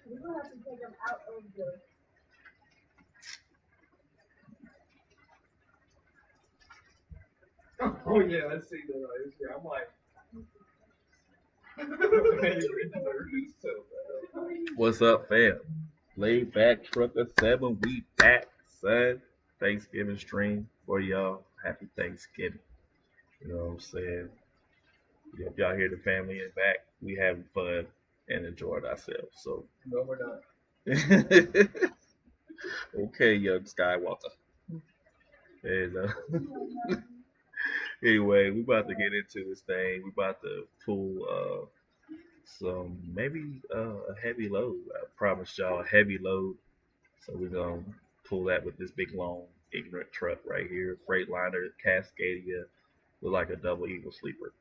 We're gonna have to take them out of the. Oh yeah, I see that. I'm like, what's up, fam? Laid back trucker 7, we back, son. Thanksgiving stream for y'all. Happy Thanksgiving. You know what I'm saying? If y'all hear the family in the back, we having fun and enjoying ourselves. So no, we're not. Okay, young Skywalker. And anyway, we about to get into this thing. We about to pull some maybe a heavy load. I promised y'all a heavy load. So we're gonna pull that with this big long ignorant truck right here, Freightliner Cascadia, with like a double eagle sleeper,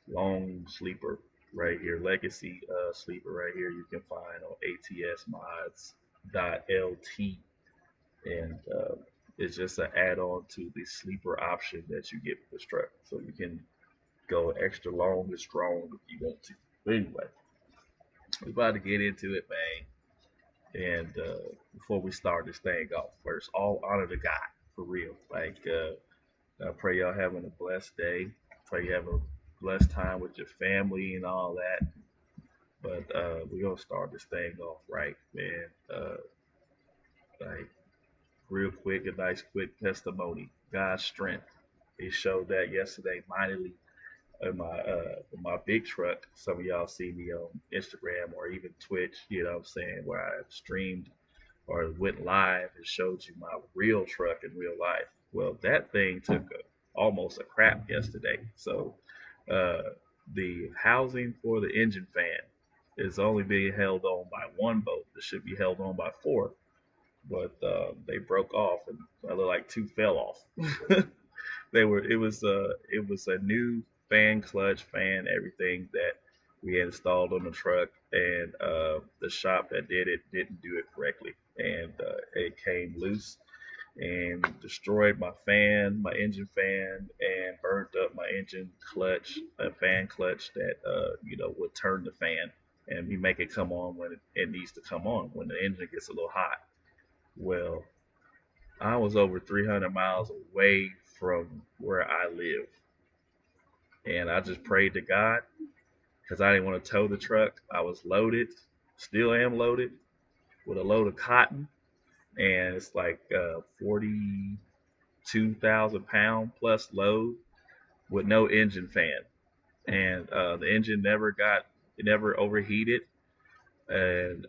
long sleeper right here, legacy sleeper right here. You can find on ATS mods. .lt, and it's just an add-on to the sleeper option that you get with this truck, so you can go extra long and strong if you want to. But anyway, we're about to get into it, man. And before we start this thing off, first, all honor to God for real. Like, I pray y'all having a blessed day. Pray you have a blessed time with your family and all that. But we're gonna start this thing off right, man. Like real quick, a nice quick testimony. God's strength. He showed that yesterday mightily in my big truck. Some of y'all see me on Instagram or even Twitch, you know what I'm saying, where I streamed or went live and showed you my real truck in real life. Well, that thing took almost a crap yesterday. So uh, the housing for the engine fan is only being held on by one bolt. It should be held on by four, but they broke off and I look like two fell off. They were it was a new fan clutch fan everything that we had installed on the truck, and the shop that did it didn't do it correctly, and it came loose and destroyed my fan, my engine fan, and burnt up my engine clutch, a fan clutch that would turn the fan and we make it come on when it needs to come on when the engine gets a little hot. Well, I was over 300 miles away from where I live, and I just prayed to God because I didn't want to tow the truck. I was loaded, still am loaded with a load of cotton, and it's like 42,000 pound plus load with no engine fan, and the engine it never overheated, and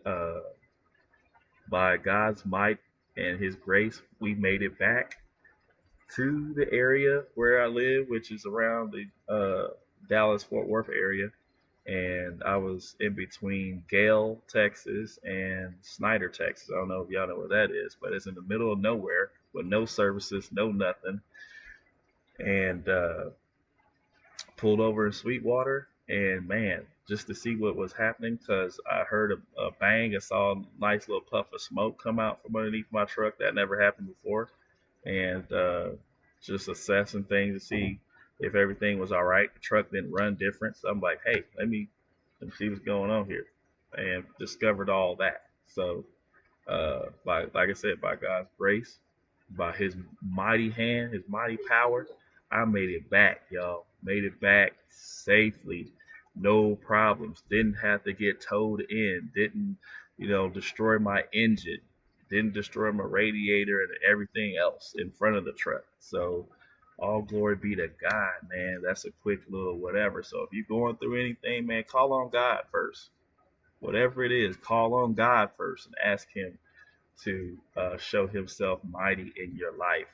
by God's might and His grace, we made it back to the area where I live, which is around the Dallas Fort Worth area. And I was in between Gale, Texas, and Snyder, Texas. I don't know if y'all know where that is, but it's in the middle of nowhere with no services, no nothing. And pulled over in Sweetwater, and man, just to see what was happening, because I heard a bang, I saw a nice little puff of smoke come out from underneath my truck. That never happened before, and just assessing things to see if everything was all right. The truck didn't run different, so I'm like, hey, let me see what's going on here, and discovered all that. So, by like I said, by God's grace, by His mighty hand, His mighty power, I made it back, y'all. Made it back safely, no problems. Didn't have to get towed in. Didn't, destroy my engine. Didn't destroy my radiator and everything else in front of the truck. So, all glory be to God, man. That's a quick little whatever. So, if you're going through anything, man, call on God first. Whatever it is, call on God first and ask Him to show Himself mighty in your life.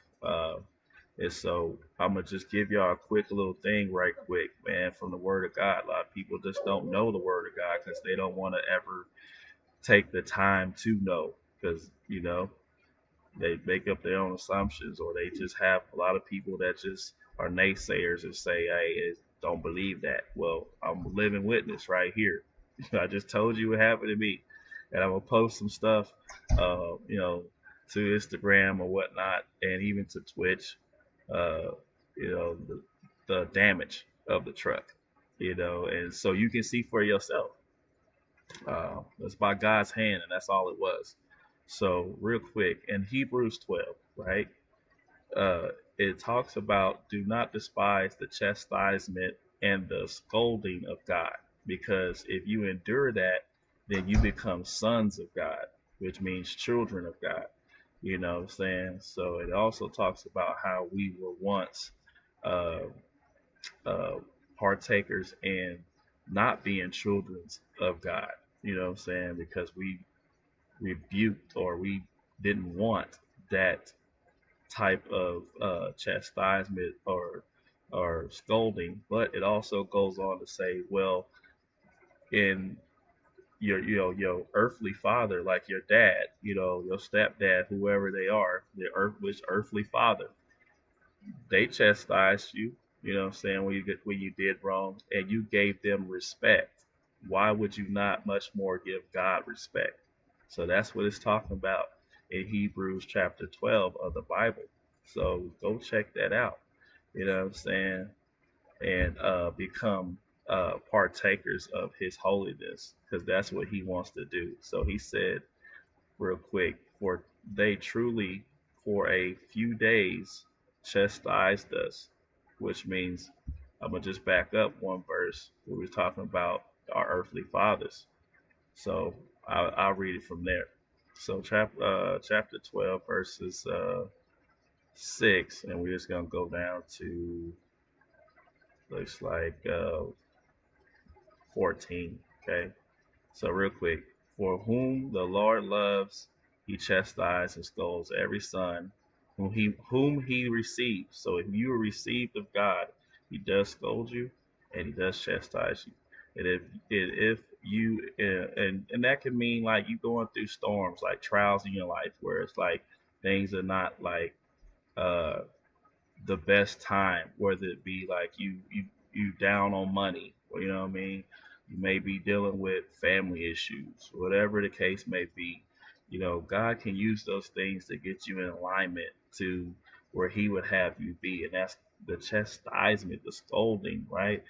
And so I'm gonna just give y'all a quick little thing right quick, man, from the Word of God. A lot of people just don't know the Word of God because they don't want to ever take the time to know, because they make up their own assumptions, or they just have a lot of people that just are naysayers and say, "Hey, don't believe that." Well, I'm a living witness right here. I just told you what happened to me, and I'm gonna post some stuff, uh, you know, to Instagram or whatnot, and even to Twitch. Uh, the damage of the truck, and so you can see for yourself. It's by God's hand, and that's all it was. So real quick, in Hebrews 12, right? uh, it talks about do not despise the chastisement and the scolding of God, because if you endure that, then you become sons of God, which means children of God. You know what I'm saying? So it also talks about how we were once uh, uh, partakers in not being children of God. You know what I'm saying? Because we rebuked, or we didn't want that type of chastisement or scolding. But it also goes on to say, well, in your earthly father, like your dad, your stepdad, whoever they are, which earthly father, they chastised you. You know what I'm saying, when you did wrong, and you gave them respect. Why would you not much more give God respect? So that's what it's talking about in Hebrews chapter 12 of the Bible. So go check that out. You know what I'm saying? And become partakers of his holiness, because that's what he wants to do. So he said, real quick, for they truly for a few days chastised us, which means, I'm gonna just back up one verse where we're talking about our earthly fathers. So I'll read it from there. So chapter 12 verses 6, and we're just gonna go down to, looks like 14. Okay. So real quick, for whom the Lord loves, he chastises and scolds every son whom he receives. So if you are received of God, he does scold you and he does chastise you. And if you and that can mean like you going through storms, like trials in your life, where it's like things are not like uh the best time, whether it be like you down on money, or you know what I mean. You may be dealing with family issues, whatever the case may be. God can use those things to get you in alignment to where He would have you be, and that's the chastisement, the scolding, right?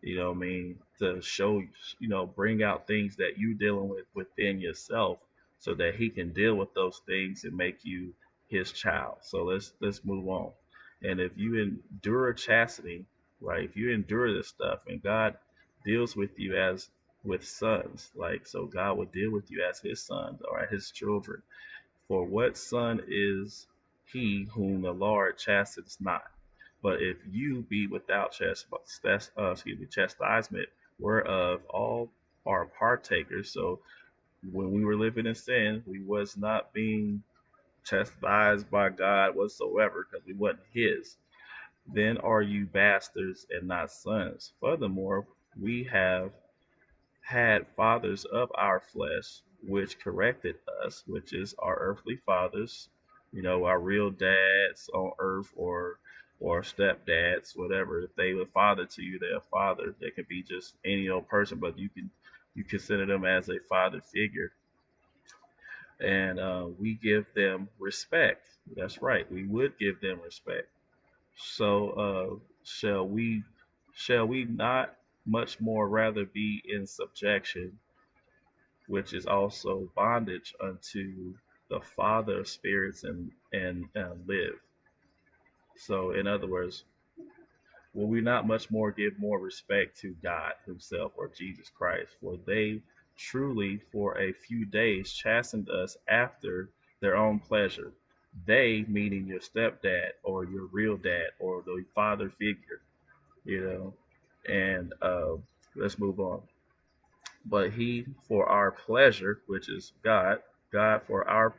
What I mean, to show, bring out things that you dealing with within yourself, so that he can deal with those things and make you his child. So let's move on. And if you endure chastity, right? If you endure this stuff, and God deals with you as with sons, like, so God will deal with you as his sons or his children. For what son is he whom the Lord chastens not? But if you be without chastisement, whereof all are partakers. So when we were living in sin, we was not being chastised by God whatsoever, because we wasn't his. Then are you bastards and not sons. Furthermore, we have had fathers of our flesh, which corrected us, which is our earthly fathers, our real dads on earth, or stepdads, whatever. If they were father to you, they're a father. They could be just any old person, but you consider them as a father figure, and we give them respect. That's right, we would give them respect. So shall we not much more rather be in subjection, which is also bondage unto the Father of spirits, and live. So, in other words, will we not much more give more respect to God Himself, or Jesus Christ? For they truly for a few days chastened us after their own pleasure. They, meaning your stepdad or your real dad or the father figure, you know. And let's move on. But he for our pleasure, which is God, God for our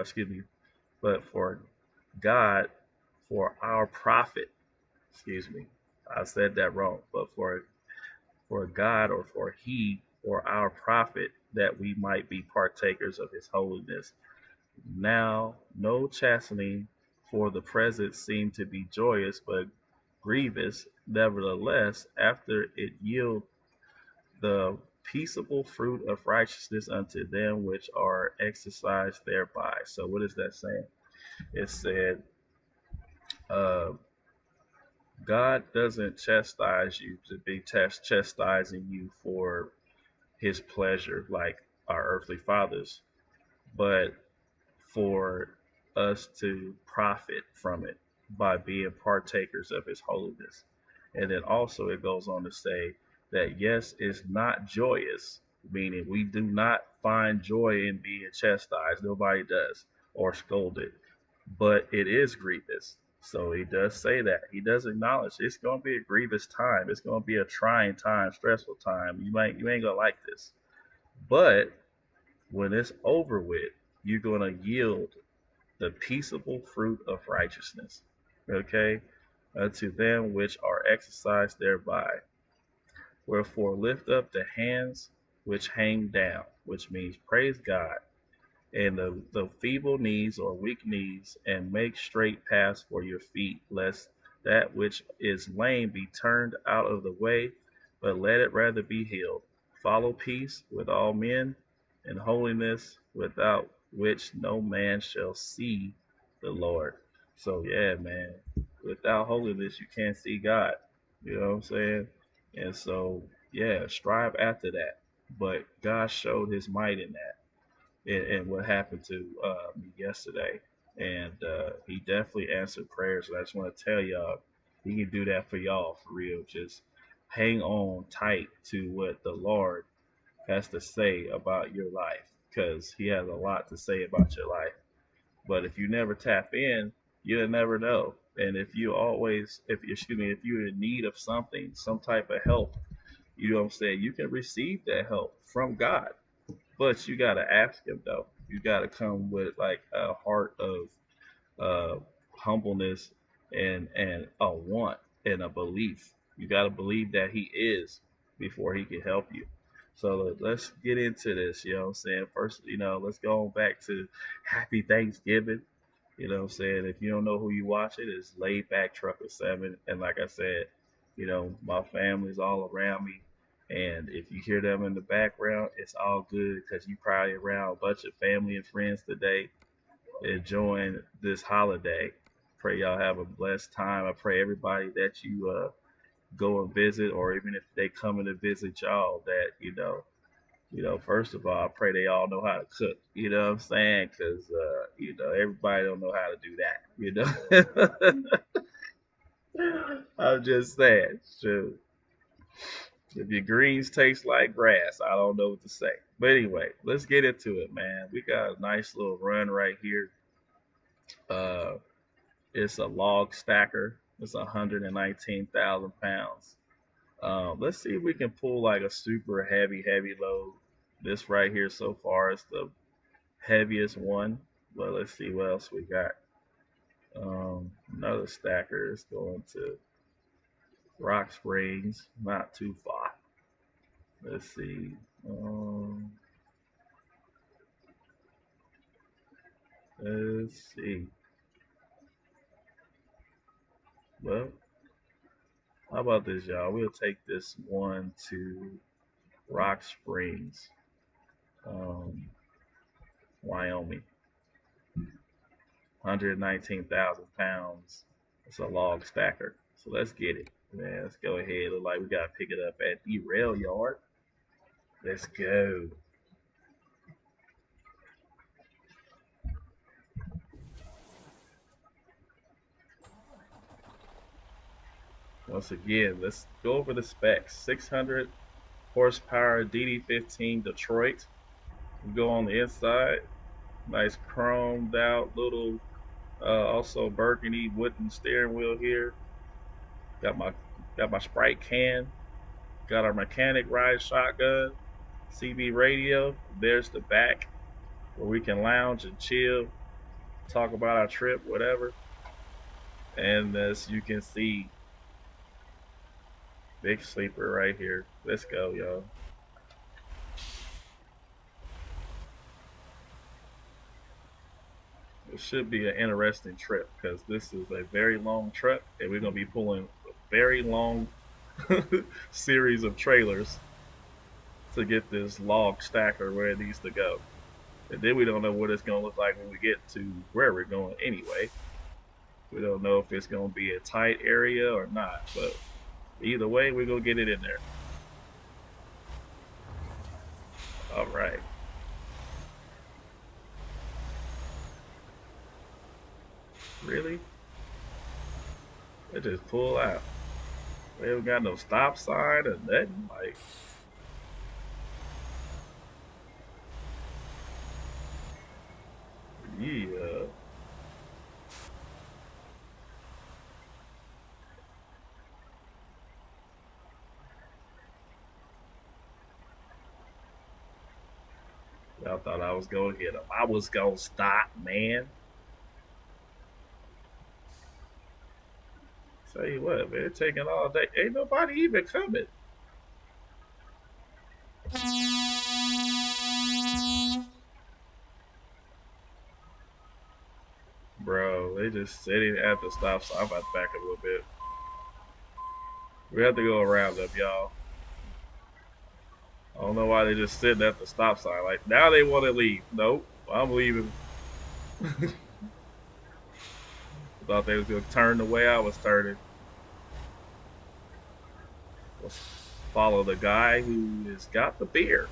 excuse me, but for God for our profit. Excuse me, I said that wrong. But for God, or for He for our profit, that we might be partakers of His holiness. Now no chastening for the present seemed to be joyous, but grievous. Nevertheless, after it yield the peaceable fruit of righteousness unto them which are exercised thereby. So what is that saying? It said, uh, God doesn't chastise you to be chastising you for his pleasure like our earthly fathers, but for us to profit from it by being partakers of his holiness. And then also it goes on to say that yes, it's not joyous, meaning we do not find joy in being chastised. Nobody does, or scolded, but it is grievous. So he does say that. He does acknowledge it's going to be a grievous time. It's going to be a trying time, stressful time. You ain't gonna like this, but when it's over with, you're going to yield the peaceable fruit of righteousness, okay, unto them which are exercised thereby. Wherefore lift up the hands which hang down, which means praise God, and the feeble knees or weak knees, and make straight paths for your feet, lest that which is lame be turned out of the way, but let it rather be healed. Follow peace with all men, and holiness, without which no man shall see the Lord. So yeah, man, without holiness you can't see God. You know what I'm saying? And so yeah, strive after that. But God showed His might in that and what happened to me yesterday. And he definitely answered prayers. And I just want to tell y'all, he can do that for y'all for real. Just hang on tight to what the Lord has to say about your life, because he has a lot to say about your life. But if you never tap in, you'll never know. And if you always, if excuse me, if you're in need of something, some type of help, you know what I'm saying, you can receive that help from God, but you gotta ask him though. You gotta come with like a heart of uh, humbleness and a want and a belief. You gotta believe that he is before he can help you. So let's get into this. You know what I'm saying? First, let's go on back to Happy Thanksgiving. You know what I'm saying? If you don't know who you watch it, it's Laid Back Trucker 7. And like I said, my family's all around me. And if you hear them in the background, it's all good because you probably around a bunch of family and friends today enjoying this holiday. Pray y'all have a blessed time. I pray everybody that you go and visit, or even if they come in to visit y'all, that first of all, I pray they all know how to cook. You know what I'm saying? Because everybody don't know how to do that. I'm just saying. Shoot. If your greens taste like grass, I don't know what to say. But anyway, let's get into it, man. We got a nice little run right here. Uh, it's a log stacker. It's 119,000 pounds. Let's see if we can pull like a super heavy load. This right here so far is the heaviest one. But let's see what else we got. Another stacker is going to Rock Springs, not too far. Let's see. Let's see. Well, how about this, y'all? We'll take this one to Rock Springs, um, Wyoming. 119,000 pounds. It's a log stacker. So let's get it. Man, let's go ahead. Look like we got to pick it up at the rail yard. Let's go. Once again, let's go over the specs. 600 horsepower DD15 Detroit. We go on the inside. Nice chromed out little, also burgundy wooden steering wheel here. Got my Sprite can. Got our mechanic ride shotgun. CB radio. There's the back where we can lounge and chill, talk about our trip, whatever. And as you can see, big sleeper right here. Let's go, y'all. It should be an interesting trip because this is a very long trip and we're going to be pulling a very long series of trailers to get this log stacker where it needs to go. And then we don't know what it's going to look like when we get to where we're going anyway. We don't know if it's going to be a tight area or not, but either way, we're going to get it in there. All right. Really? They just pull out. They haven't got no stop sign or nothing. Like, yeah. Y'all thought I was gonna hit them. I was gonna stop, man. Tell you what, man, it's taking all day. Ain't nobody even coming. Bro, they just sitting at the stop sign. I'm about to back up a little bit. We have to go around them, y'all. I don't know why they just sitting at the stop sign. Like, now they want to leave. Nope, I'm leaving. Thought they was going to turn the way I was turning. Let's follow the guy who has got the beer.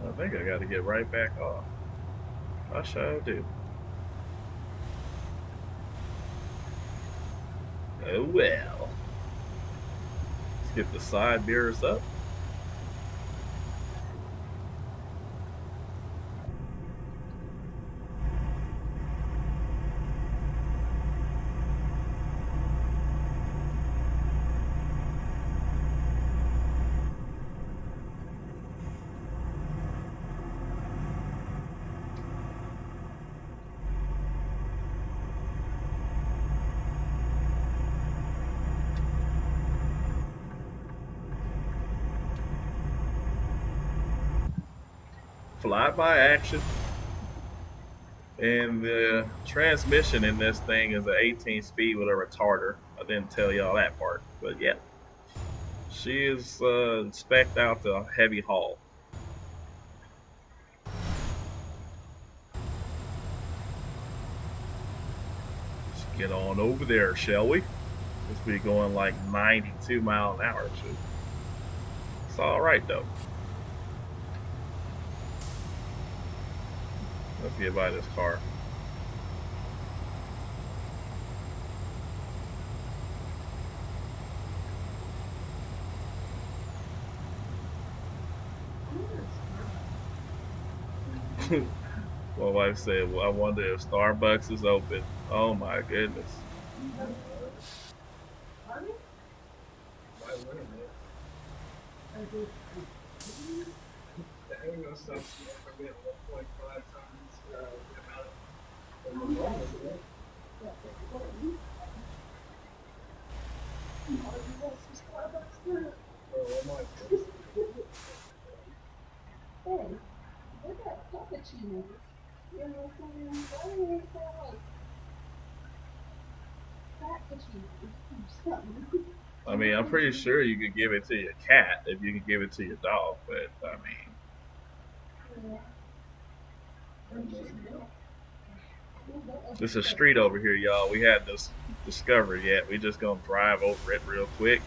I think I got to get right back off. I sure do. Oh well. Let's get the side mirrors up. Fly-by action. And the transmission in this thing is an 18 speed with a retarder. I didn't tell y'all that part, but yeah, she is spec'd out to heavy haul. Let's get on over there, shall we? Let's be going like 92 mile an hour. Too. It's all right though. Let's get by this car. My wife said, "Well, I wonder if Starbucks is open." Oh my goodness. Why wouldn't it? The annual stuff's never been 1.5 times the amount of the normal, isn't it? Or Walmart. Hey, look at cappuccino. You know what I'm saying? Why is that like cappuccino or something? I mean, I'm pretty sure you could give it to your cat if you could give it to your dog, but I mean, it's a street over here, y'all. We hadn't discovered yet. We just gonna drive over it real quick.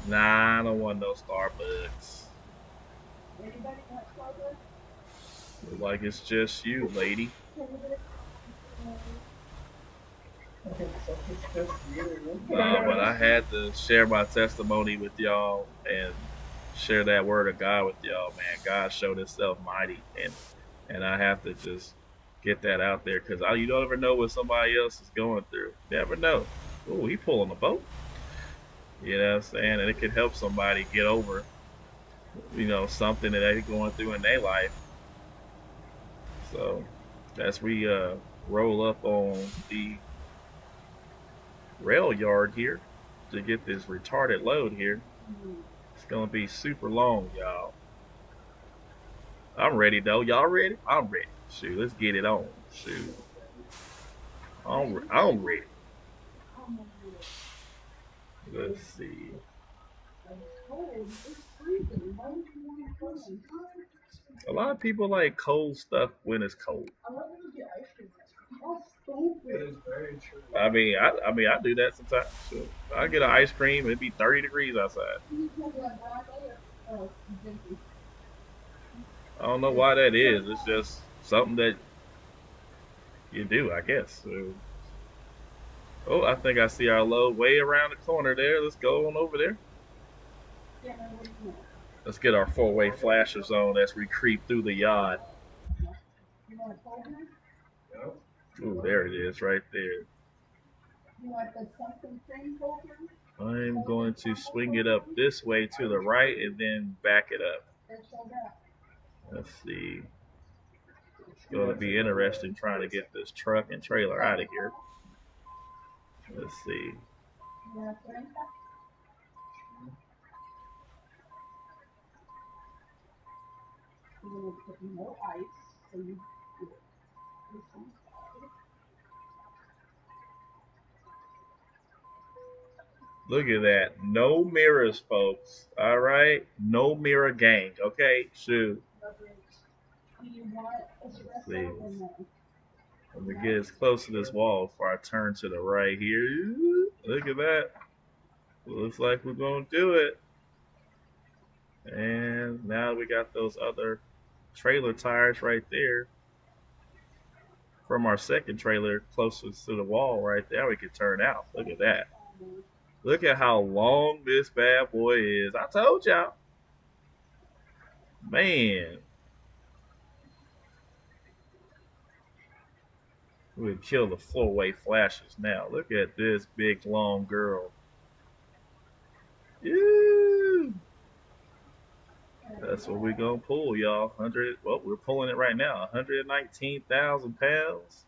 Nah, I don't want no Starbucks. Anybody want Starbucks? Look like it's just you, lady. Nah, but I had to share my testimony with y'all and share that word of God with y'all, man. God showed Himself mighty, and I have to just get that out there because you don't ever know what somebody else is going through. Never know. Oh, he pulling a boat. You know what I'm saying? And it could help somebody get over, something that they're going through in their life. So as we roll up on the rail yard here to get this retarded load here, it's gonna be super long, y'all. I'm ready though. Y'all ready? I'm ready. Shoot, let's get it on. Shoot. I'm ready. Let's see. It's cold. It's freezing. Why would you want to come? A lot of people like cold stuff when it's cold. I want you to get ice cream. That's It stupid. is very true. I do that sometimes. So I get an ice cream. It'd be 30 degrees outside. You can get black or venti. I don't know why that is. It's just something that you do, I guess. So, oh, I think I see our load way around the corner there. Let's go on over there. Yeah, man, what do you want? Let's get our four-way flashers on as we creep through the yard. You want a cold one? Yep. Ooh, there it is, right there. You want the something cream cold one? I'm going to swing it up this way to the right and then back it up. Then show that. Let's see. It's going to be interesting trying to get this truck and trailer out of here. Let's see. You want 30? You're going to put no ice, so you get this inside. Look at that. No mirrors, folks. All right? No mirror gang. Okay? Shoot. Do you want espresso See. or no? Let me get as close to this wall before I turn to the right here. Look at that. Looks like we're going to do it. And now we got those other trailer tires right there. From our second trailer closest to the wall right there, we can turn out. Look at that. Look at how long this bad boy is. I told y'all. Man. We would kill the four-way flashes now. Look at this big, long girl. Ew. That's what we're going to pull, y'all. Well, we're pulling it right now. 119,000 pounds.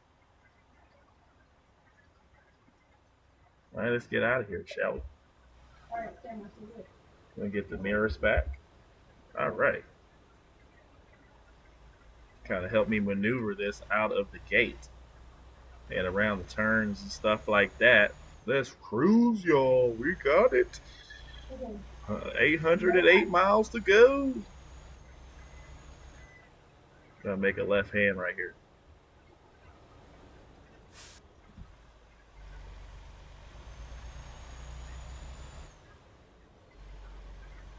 All right, let's get out of here, shall we? All right, Sam, what's the good? Gonna get the mirrors back. All right. Kind of help me maneuver this out of the gate and around the turns and stuff like that. Let's cruise, y'all. We got it. 808 miles to go. Gonna make a left hand right here.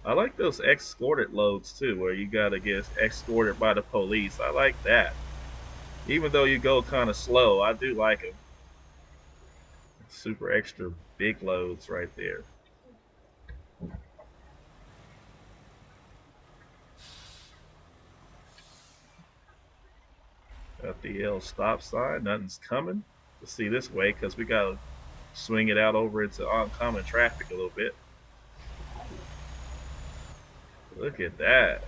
I like those escorted loads too, where you gotta get escorted by the police. I like that. Even though you go kind of slow, I do like them. Super extra big loads right there. Got the L stop sign. Nothing's coming. Let's see this way because we gotta swing it out over into oncoming traffic a little bit. Look at that.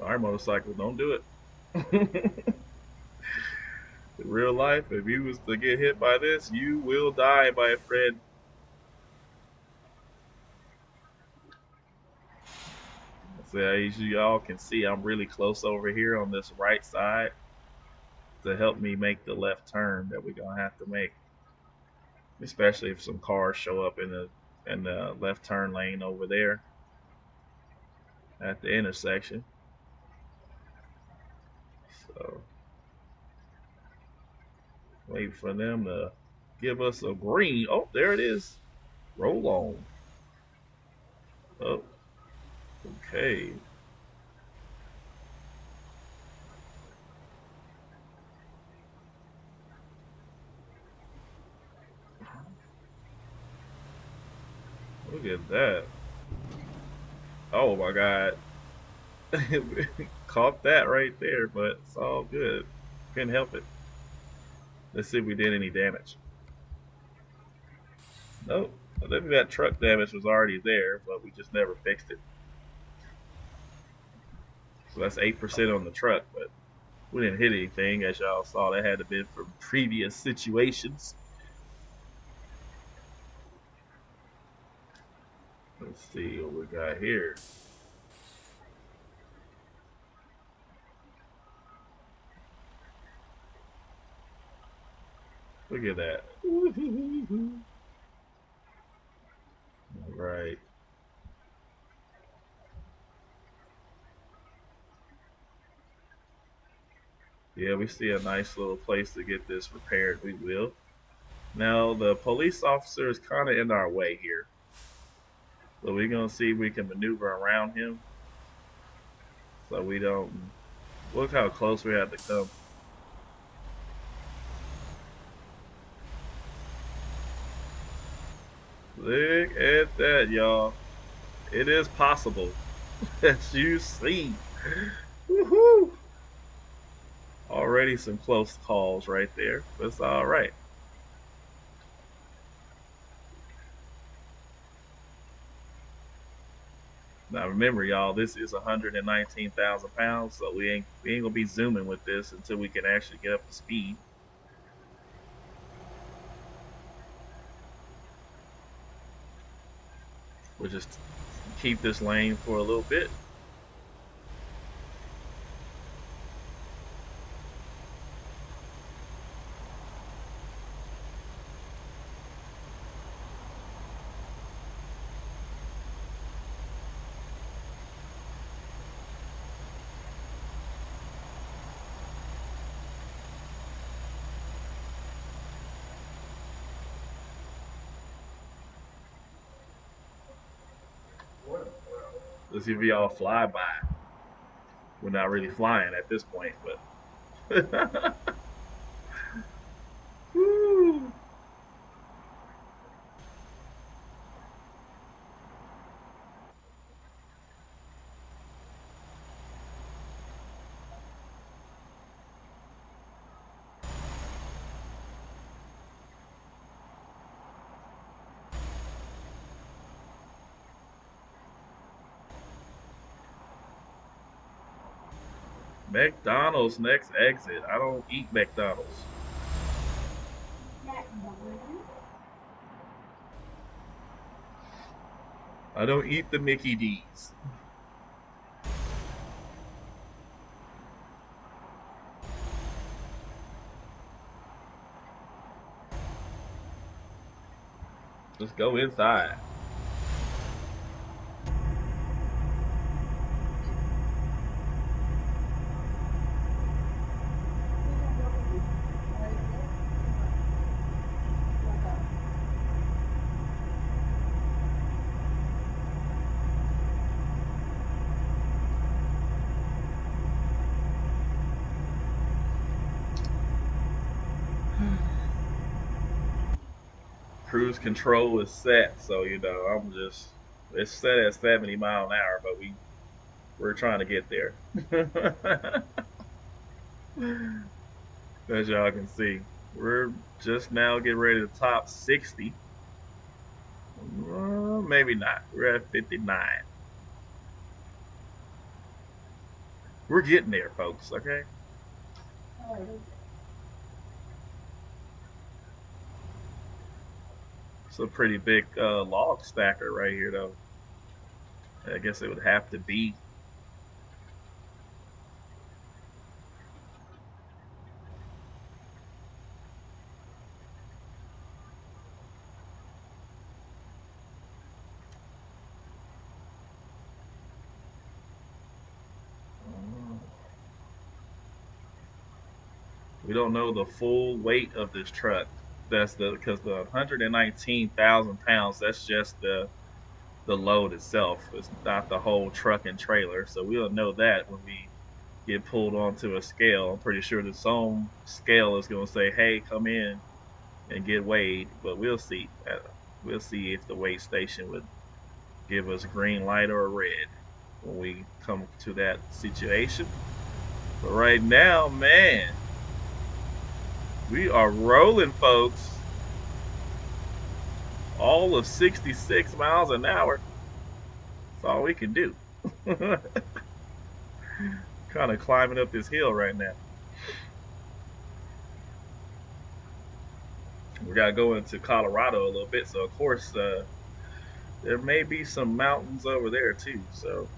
Our motorcycle, don't do it. In real life, if you was to get hit by this, you will die, my friend. So as y'all can see, I'm really close over here on this right side to help me make the left turn that we're gonna have to make, especially if some cars show up in the left turn lane over there at the intersection. So wait for them to give us a green. Oh, there it is. Roll on. Oh, okay. Look at that. Oh my God. Caught that right there, but it's all good. Couldn't help it. Let's see if we did any damage. Nope. I think that truck damage was already there, but we just never fixed it. So that's 8% on the truck, but we didn't hit anything. As y'all saw, that had to be from previous situations. Let's see what we got here. Look at that. Right. Yeah, we see a nice little place to get this repaired. We will. Now, the police officer is kind of in our way here. So we're going to see if we can maneuver around him. So we don't. Look how close we have to come. Look at that, y'all. It is possible. As you see. Woohoo! Already some close calls right there. But it's all right. Now remember, y'all, this is 119,000 pounds, so we ain't gonna be zooming with this until we can actually get up to speed. We'll just keep this lane for a little bit. Let's see if y'all fly by. We're not really flying at this point, but Woo. McDonald's next exit. I don't eat McDonald's. I don't eat the Mickey D's. Let's go inside. Cruise control is set, so I'm just it's set at 70 mile an hour, but we're trying to get there. As y'all can see, we're just now getting ready to top 60. Maybe not. We're at 59. We're getting there, folks. Okay. It's a pretty big log stacker right here, though. I guess it would have to be. We don't know the full weight of this truck. That's because the 119,000 pounds. That's just the load itself. It's not the whole truck and trailer. So we'll know that when we get pulled onto a scale. I'm pretty sure the some scale is going to say, "Hey, come in and get weighed." But we'll see. We'll see if the weigh station would give us a green light or a red when we come to that situation. But right now, man, we are rolling, folks. All of 66 miles an hour. That's all we can do. Kind of climbing up this hill right now. We gotta go into Colorado a little bit, so of course there may be some mountains over there too. So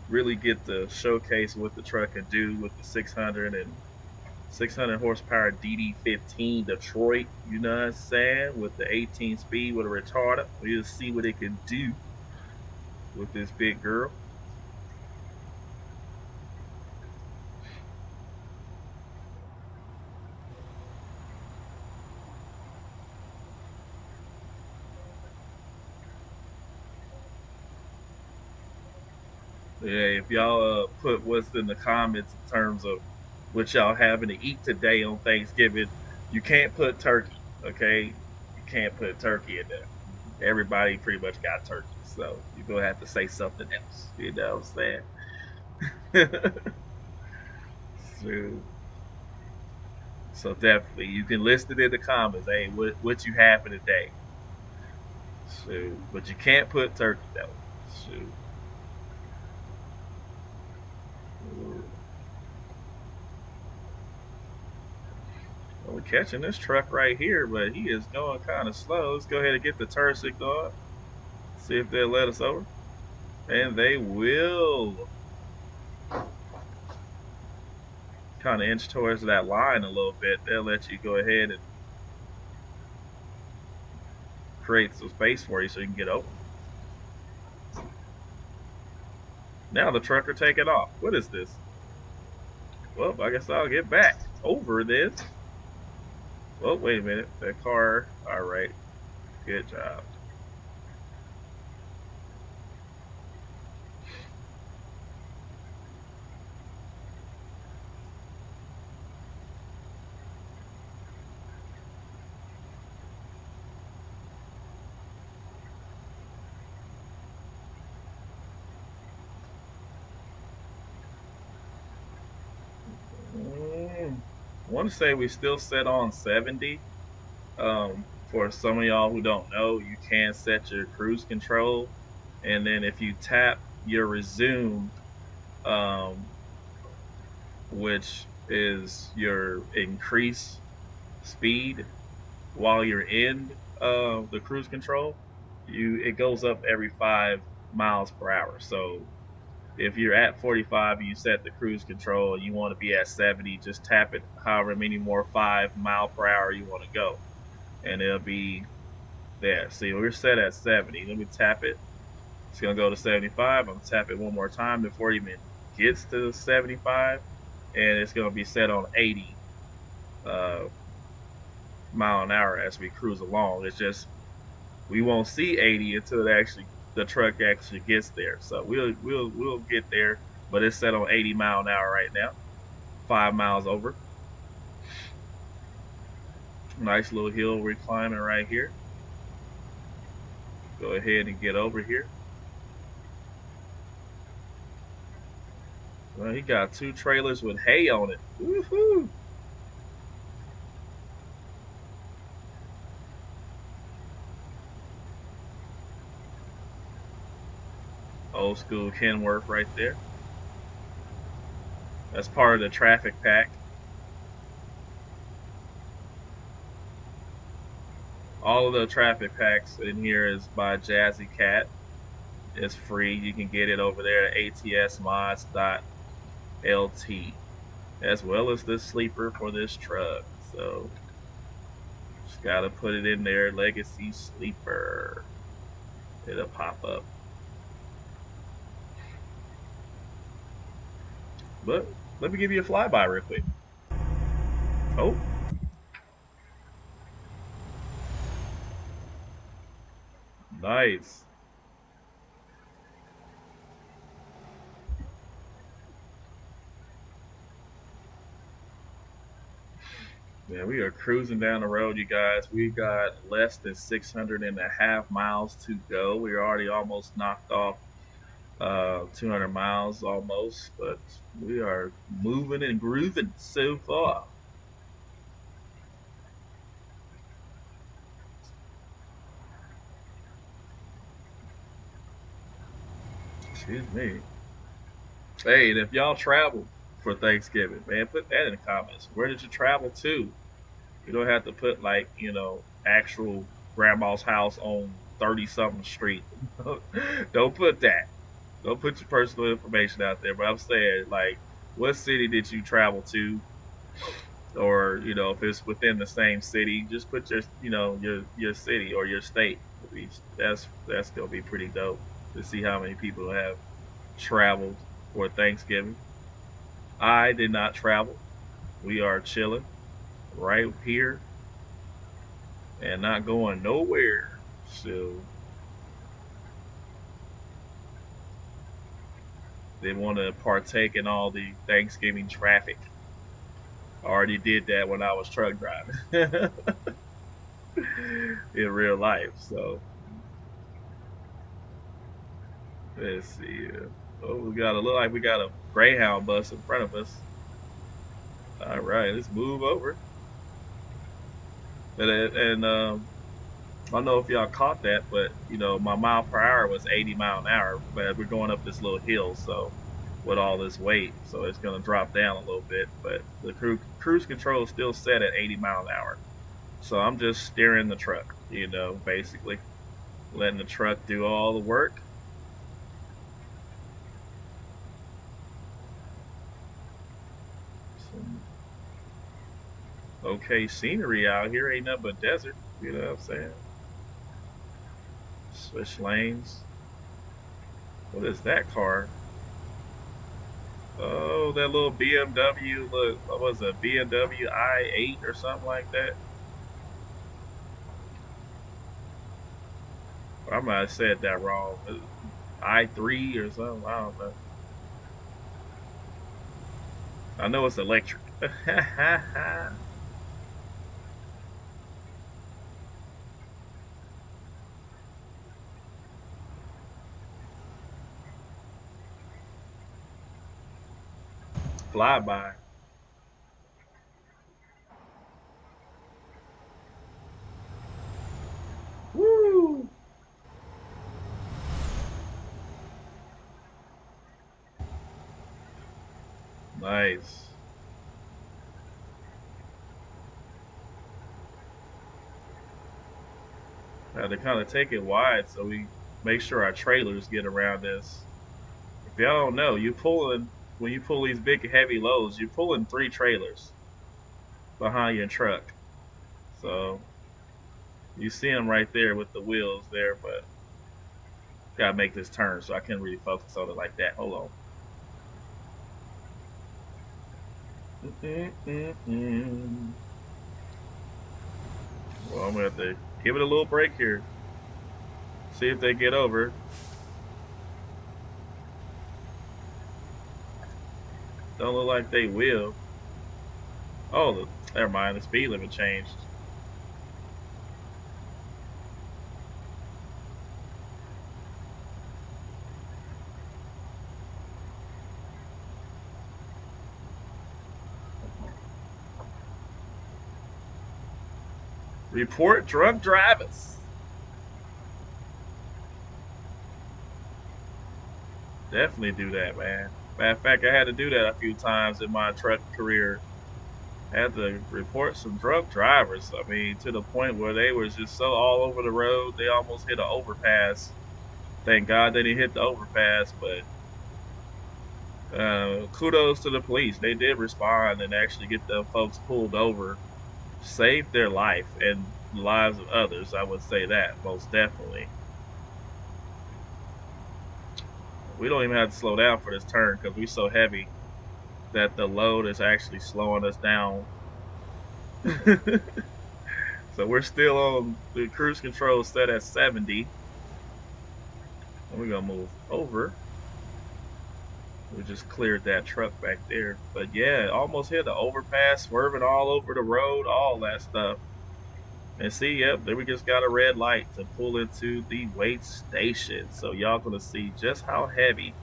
really get to showcase what the truck can do with the 600 horsepower DD15 Detroit. You know what I'm saying? With the 18 speed with a retarder, we'll see what it can do with this big girl. Yeah, if y'all put what's in the comments in terms of what y'all having to eat today on Thanksgiving, you can't put turkey. Okay, you can't put turkey in there. Everybody pretty much got turkey, so you're gonna have to say something else. You know what I'm saying? so, so definitely, you can list it in the comments. Hey, what you having today? So, but you can't put turkey though. So, well, we're catching this truck right here, but he is going kind of slow. Let's go ahead and get the turn signal on. See if they'll let us over. And they will. Kind of inch towards that line a little bit. They'll let you go ahead and create some space for you so you can get over. Now the trucker taking off. What is this? Well, I guess I'll get back over this. Oh, wait a minute. That car. All right. Good job. I want to say we still set on 70. For some of y'all who don't know, you can set your cruise control, and then if you tap your resume, um, which is your increase speed while you're in the cruise control, it goes up every 5 miles per hour. So if you're at 45 and you set the cruise control and you want to be at 70, just tap it however many more 5 mile per hour you want to go, and it'll be there. See, we're set at 70. Let me tap it. It's gonna go to 75. I'm gonna tap it one more time before it even gets to 75, and it's gonna be set on 80 uh, mile an hour as we cruise along. It's just we won't see 80 until the truck actually gets there. So we'll get there, but it's set on 80 mile an hour right now. 5 miles over. Nice little hill we're climbing right here. Go ahead and get over here. Well, he got two trailers with hay on it. Woohoo! Old school Kenworth right there. That's part of the traffic pack. All of the traffic packs in here is by Jazzy Cat. It's free. You can get it over there at atsmods.lt, as well as the sleeper for this truck. So just gotta put it in there, Legacy Sleeper. It'll pop up. But let me give you a flyby real quick. Oh, nice. Yeah, we are cruising down the road, you guys. We got less than 600.5 miles to go. We're already almost knocked off 200 miles almost, but we are moving and grooving so far. Excuse me. Hey, and if y'all travel for Thanksgiving, man, put that in the comments. Where did you travel to? You don't have to put like, actual grandma's house on 30 something street. Don't put that. Don't put your personal information out there. But I'm saying, like, what city did you travel to? Or, if it's within the same city, just put your city or your state. That's gonna be pretty dope to see how many people have traveled for Thanksgiving. I did not travel. We are chilling right here and not going nowhere. So they want to partake in all the Thanksgiving traffic. I already did that when I was truck driving in real life. So let's see. Oh, we got a look like we got a Greyhound bus in front of us. All right, let's move over. And I don't know if y'all caught that, but my mile per hour was 80 mile an hour, but we're going up this little hill, so with all this weight, so it's gonna drop down a little bit. But the cruise control is still set at 80 mile an hour. So I'm just steering the truck, basically letting the truck do all the work. Some okay scenery out here, ain't nothing but desert. You know what I'm saying? Switch lanes. What is that car? Oh, that little BMW. Look, what was it? BMW i8 or something like that. I might have said that wrong. I3 or something. I don't know. I know it's electric. Flyby. Woo! Nice. Had to kind of take it wide so we make sure our trailers get around this. If y'all don't know, when you pull these big heavy loads, you're pulling three trailers behind your truck. So you see them right there with the wheels there, but gotta make this turn so I can't really focus on it like that. Hold on. Well, I'm gonna have to give it a little break here. See if they get over. Don't look like they will. Oh, never mind. The speed limit changed. Report drunk drivers. Definitely do that, man. Matter of fact, I had to do that a few times in my truck career. I had to report some drunk drivers. I mean, to the point where they was just so all over the road, they almost hit an overpass. Thank God they didn't hit the overpass, but kudos to the police. They did respond and actually get them folks pulled over, saved their life and the lives of others. I would say that most definitely. We don't even have to slow down for this turn because we're so heavy that the load is actually slowing us down. So we're still on the cruise control set at 70. And we're gonna move over. We just cleared that truck back there. But yeah, almost hit the overpass, swerving all over the road, all that stuff. And see, yep, there we just got a red light to pull into the weight station. So y'all gonna see just how heavy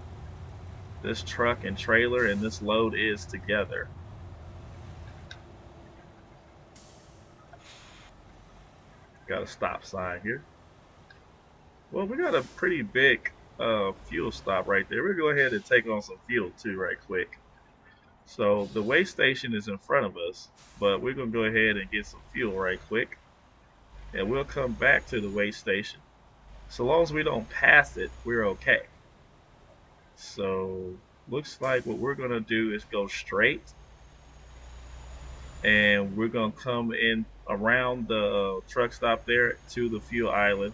this truck and trailer and this load is together. Got a stop sign here. Well, we got a pretty big fuel stop right there. We'll go ahead and take on some fuel too, right quick. So the way station is in front of us, but we're gonna go ahead and get some fuel right quick, and we'll come back to the way station. So long as we don't pass it, we're okay. So looks like what we're gonna do is go straight, and we're gonna come in around the truck stop there to the fuel island.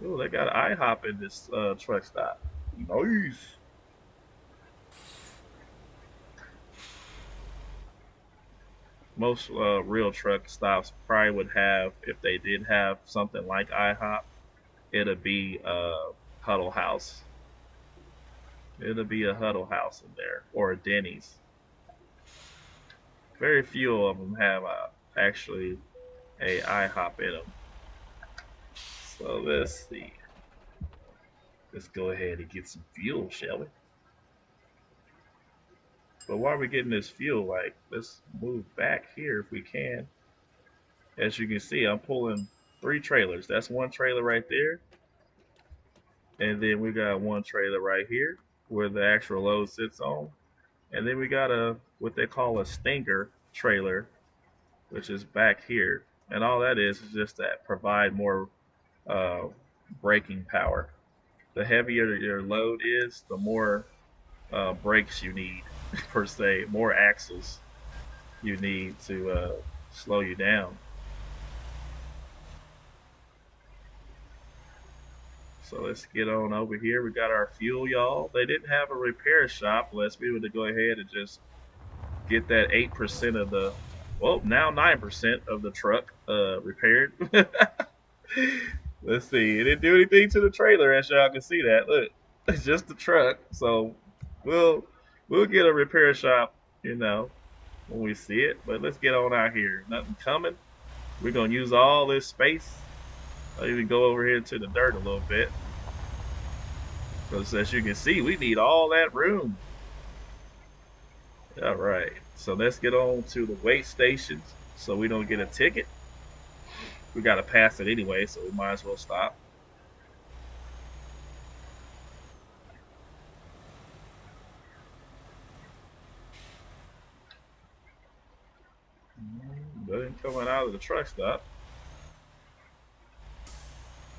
Oh, they got IHOP in this truck stop. Nice. Most real truck stops probably would have, if they did have something like IHOP, it'd be Huddle House. It'll be a Huddle House in there or a Denny's. Very few of them have actually a IHOP in them. So let's see. Let's go ahead and get some fuel, shall we? But while we're getting this fuel, like, let's move back here if we can. As you can see, I'm pulling 3 trailers. That's one trailer right there. And then we got one trailer right here where the actual load sits on. And then we got a what they call a stinger trailer, which is back here. And all that is just to provide more uh, braking power. The heavier your load is, the more brakes you need, per se, more axles you need to slow you down. So let's get on over here. We got our fuel, y'all. They didn't have a repair shop unless we were to go ahead and just get that 8% of the, well, now 9% of the truck repaired. Let's see. It didn't do anything to the trailer, as y'all can see that. Look, it's just the truck. So we'll we'll get a repair shop, when we see it. But let's get on out here. Nothing coming. We're gonna use all this space. I'll even go over here to the dirt a little bit. Because as you can see, we need all that room. All right. So let's get on to the wait stations so we don't get a ticket. We got to pass it anyway, so we might as well stop. Nothing coming out of the truck stop.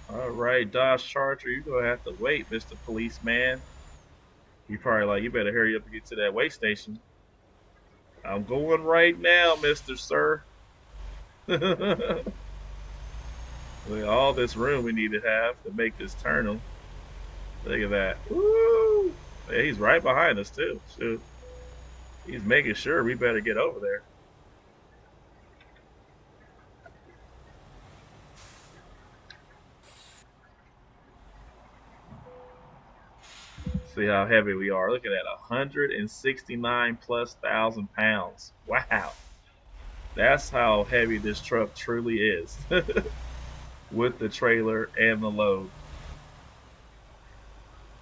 All right, Dodge Charger, you're going to have to wait, Mr. Policeman. You probably like, you better hurry up and get to that wait station. I'm going right now, Mr. Sir. Look at all this room we need to have to make this turn. Look at that. Woo! Yeah, he's right behind us, too. Shoot. He's making sure we better get over there. See how heavy we are. Look at that, 169 plus thousand pounds. Wow. That's how heavy this truck truly is. With the trailer and the load.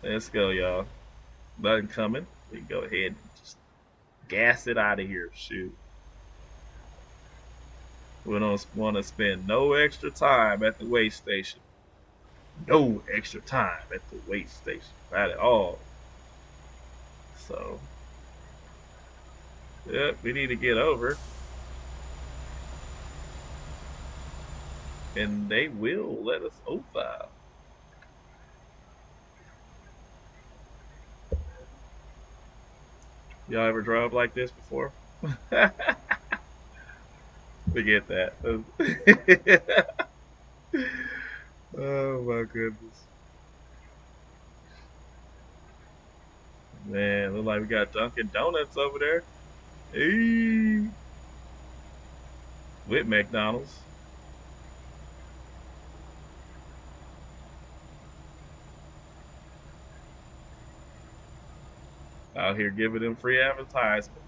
Let's go, y'all. Nothing coming. We can go ahead and just gas it out of here. Shoot. We don't want to spend no extra time at the weigh station. No extra time at the weigh station. Not at all. So, yep, we need to get over. And they will let us over. Y'all ever drove like this before? Forget that. Oh my goodness. Man, look like we got Dunkin' Donuts over there. Hey. With McDonald's. Out here giving them free advertisement.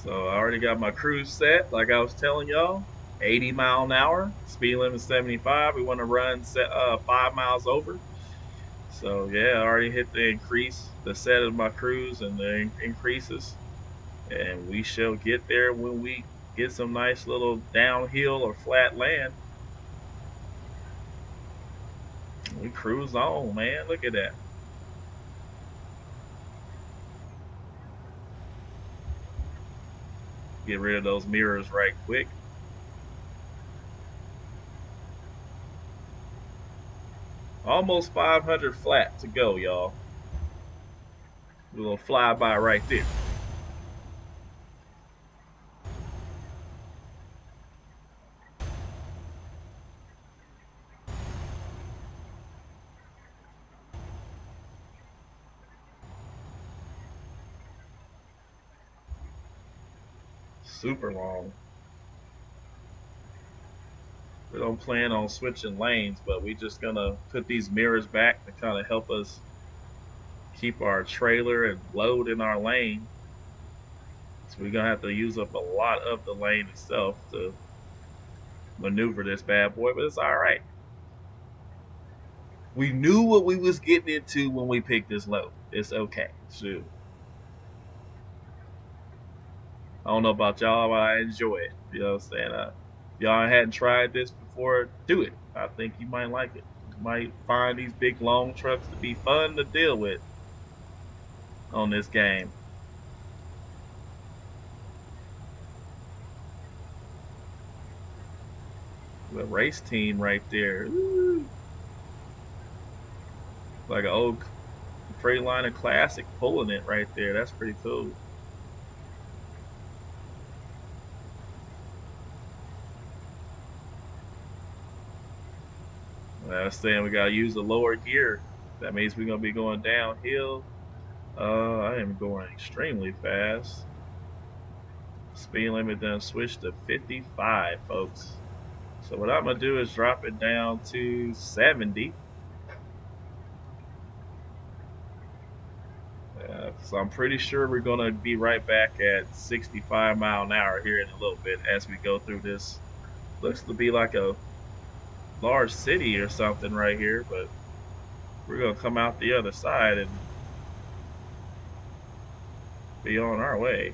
So I already got my cruise set, like I was telling y'all. 80 mile an hour, speed limit 75. We want to run 5 miles over. So yeah, I already hit the set of my cruise and the increases. and we shall get there when we get some nice little downhill or flat land. We cruise on, man. Look at that. Get rid of those mirrors right quick. Almost 500 flat to go, y'all. We're gonna fly by right there. Super long. We don't plan on switching lanes, but we just gonna put these mirrors back to kind of help us keep our trailer and load in our lane. So we're gonna have to use up a lot of the lane itself to maneuver this bad boy, but it's all right. We knew what we was getting into when we picked this load. It's okay. Shoot. I don't know about y'all, but I enjoy it. You know what I'm saying? If y'all hadn't tried this before, do it. I think you might like it. You might find these big long trucks to be fun to deal with on this game. The race team right there. Ooh. Like an old Freightliner classic pulling it right there. That's pretty cool. I was saying we gotta use the lower gear. That means we're gonna be going downhill. I am going extremely fast. Speed limit done switched to 55, folks. So what I'm gonna do is drop it down to 70. So I'm pretty sure we're gonna be right back at 65 mile an hour here in a little bit as we go through this. Looks to be like a large city or something right here, but we're gonna come out the other side and be on our way.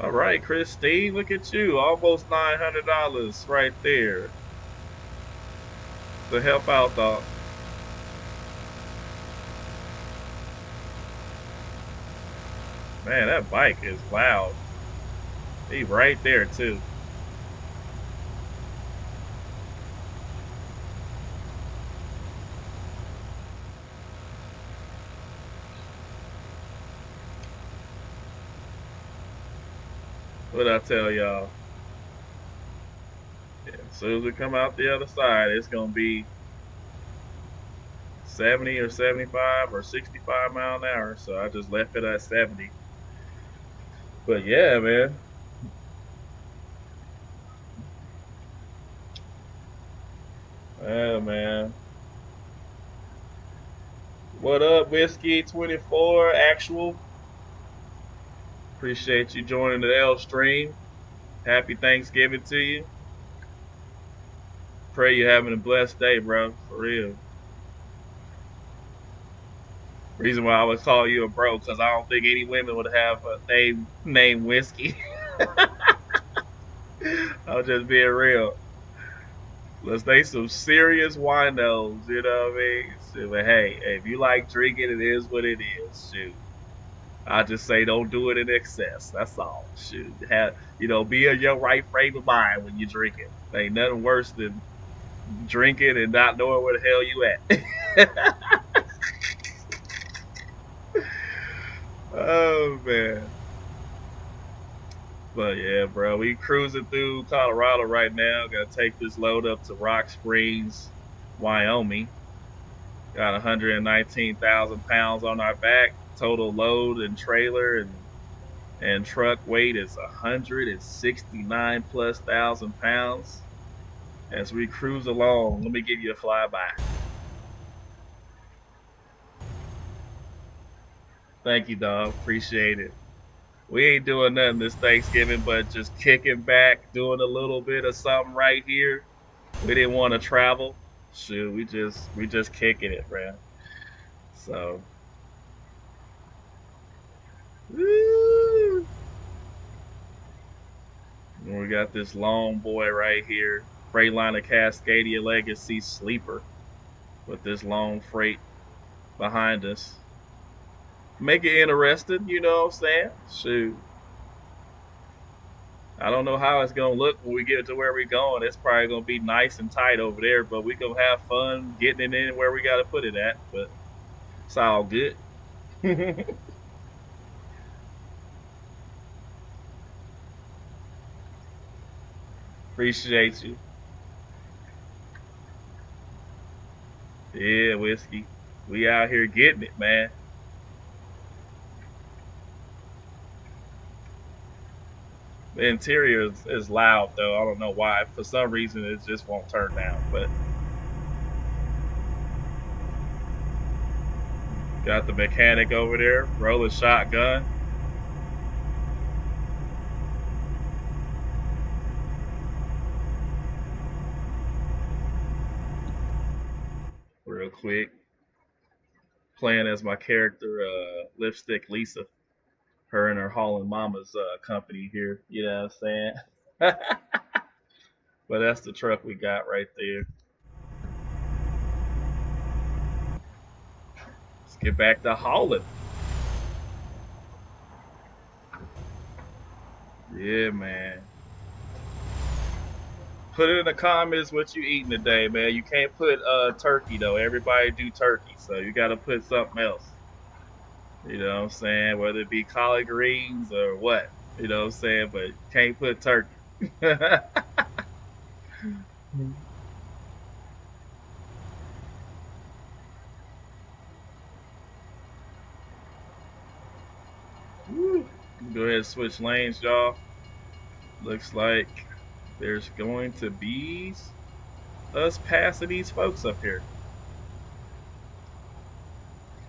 All right, Christine, look at you. Almost $900 right there to help out the. Man, that bike is loud. He right there too. What I tell y'all? Yeah, as soon as we come out the other side, it's gonna be 70 or 75 or 65 mile an hour. So I just left it at 70. But yeah, man. Yeah, man. What up, Whiskey 24 Actual? Appreciate you joining the L stream. Happy Thanksgiving to you. Pray you're having a blessed day, bro. For real. Reason why I would call you a bro, because I don't think any women would have a name named Whiskey. I'm just being real. Let's make some serious winos, you know what I mean? So, but hey, if you like drinking, it is what it is. Shoot. I just say don't do it in excess. That's all. Shoot. Be in your right frame of mind when you're drinking. Ain't nothing worse than drinking and not knowing where the hell you at. Oh man. But yeah, bro, we cruising through Colorado right now. Gotta take this load up to Rock Springs, Wyoming. Got 119,000 pounds on our back. Total load and trailer and truck weight is 169 plus thousand pounds. As we cruise along, let me give you a flyby. Thank you, dog. Appreciate it. We ain't doing nothing this Thanksgiving, but just kicking back, doing a little bit of something right here. We didn't want to travel. Shoot, we just kicking it, man. So, woo. And we got this long boy right here, Freightliner Cascadia Legacy Sleeper, with this long freight behind us. Make it interesting, you know what I'm saying? Shoot. I don't know how it's gonna look when we get to where we're going. It's probably gonna be nice and tight over there, but we gonna have fun getting it in where we gotta put it at. But it's all good. Appreciate you. Yeah, whiskey. We out here getting it, man. The interior is loud though. I don't know why. For some reason, it just won't turn down. But got the mechanic over there rolling shotgun. Real quick, playing as my character, Lipstick Lisa. Her and her Holland Mama's company here. You know what I'm saying? But that's the truck we got right there. Let's get back to Holland. Yeah, man. Put it in the comments what you eating today, man. You can't put turkey though. Everybody do turkey, so you got to put something else. You know what I'm saying? Whether it be collard greens or what. You know what I'm saying? But can't put turkey. Go ahead and switch lanes, y'all. Looks like there's going to be us passing these folks up here.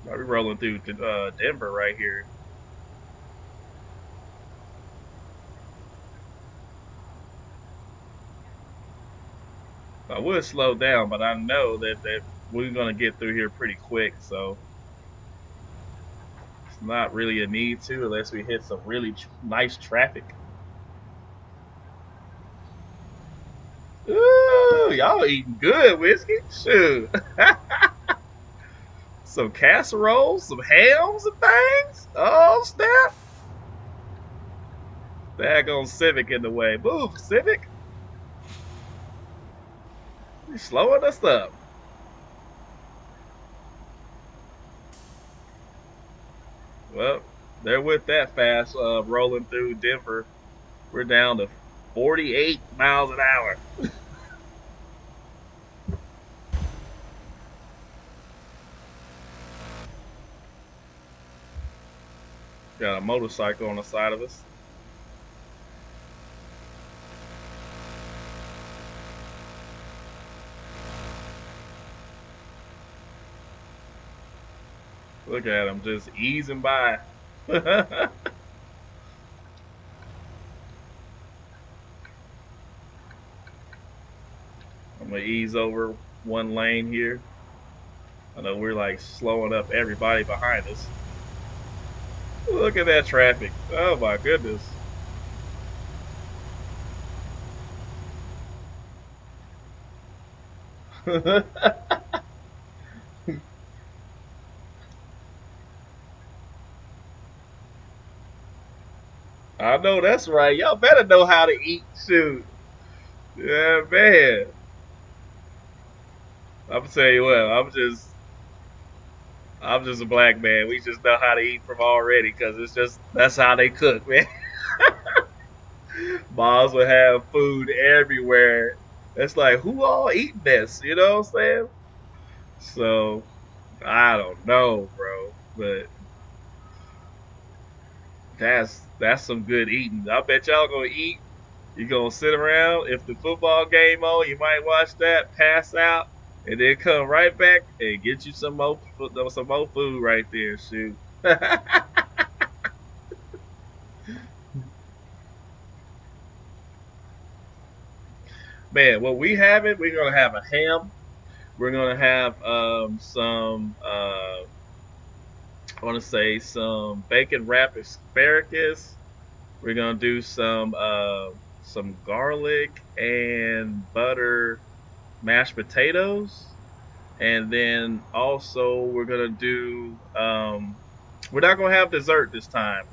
We're rolling through Denver right here. I would slow down, but I know that we're gonna get through here pretty quick, so it's not really a need to unless we hit some really nice traffic. Ooh, y'all eating good, whiskey. Shoot. Some casseroles, some hams and things. Oh, snap. Daggone Civic in the way. Move, Civic. You're slowing us up. Well, they're with that fast rolling through Denver. We're down to 48 miles an hour. Got a motorcycle on the side of us. Look at him just easing by. I'm gonna ease over one lane here. I know we're like slowing up everybody behind us. Look at that traffic. Oh my goodness. I know that's right. Y'all better know how to eat. Shoot. Yeah, man. I'm tell you what, I'm just a black man. We just know how to eat from already because it's just that's how they cook, man. Moms will have food everywhere. It's like who all eating this? You know what I'm saying? So I don't know, bro, but that's some good eating. I bet y'all gonna eat. You gonna sit around. If the football game on, you might watch that, pass out, and then come right back and get you some more food right there. Shoot. Man, what we have it, we're gonna have a ham. We're gonna have some I want to say some bacon wrapped asparagus. We're gonna do some garlic and butter mashed potatoes, and then also we're gonna do we're not gonna have dessert this time.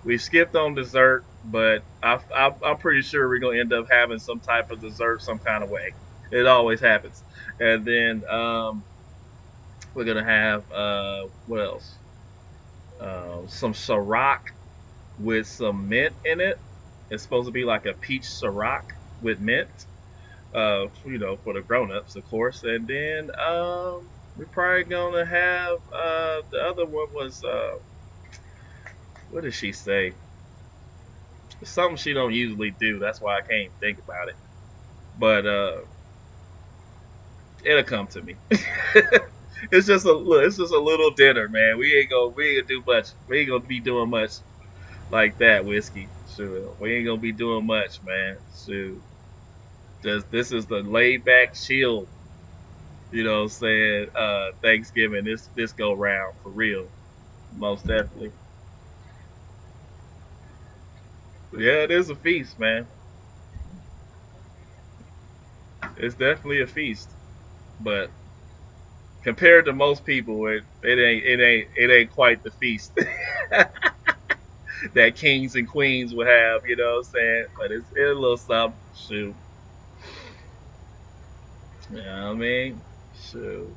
We skipped on dessert, but I'm pretty sure we're gonna end up having some type of dessert some kind of way. It always happens. And then we're gonna have what else? Some Ciroc with some mint in it. It's supposed to be like a peach Ciroc with mint. For the grown-ups, of course. And then we're probably gonna have the other one was what did she say? Something she don't usually do. That's why I can't think about it. But it'll come to me. It's just a little dinner, man. We ain't gonna do much. We ain't gonna be doing much like that, whiskey. Sure. We ain't gonna be doing much, man. Shoot. Just this is the laid back chill, what I'm saying, Thanksgiving this go round for real. Most definitely. Yeah, it is a feast, man. It's definitely a feast. But compared to most people, it ain't quite the feast that kings and queens would have, you know what I'm saying? But it's a little something. Shoot. You know what I mean? Shoot.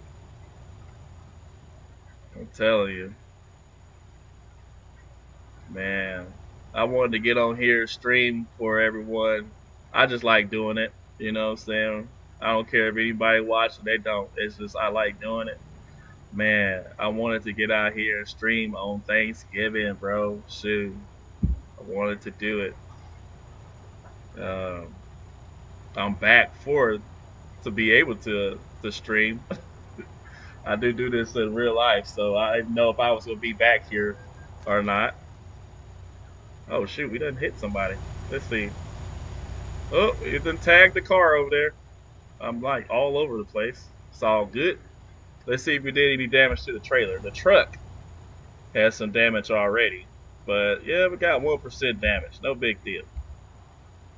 I'm telling you, man. I wanted to get on here, stream for everyone. I just like doing it, you know what I'm saying? I don't care if anybody watching, they don't. It's just I like doing it. Man, I wanted to get out here and stream on Thanksgiving, bro. Shoot. I wanted to do it. Um, I'm back for to be able to stream. I do this in real life, so I didn't know if I was gonna be back here or not. Oh shoot, we done hit somebody. Let's see. Oh, it done tagged the car over there. I'm like all over the place. It's all good. Let's see if we did any damage to the trailer. The truck has some damage already, but yeah, we got 1% damage. No big deal.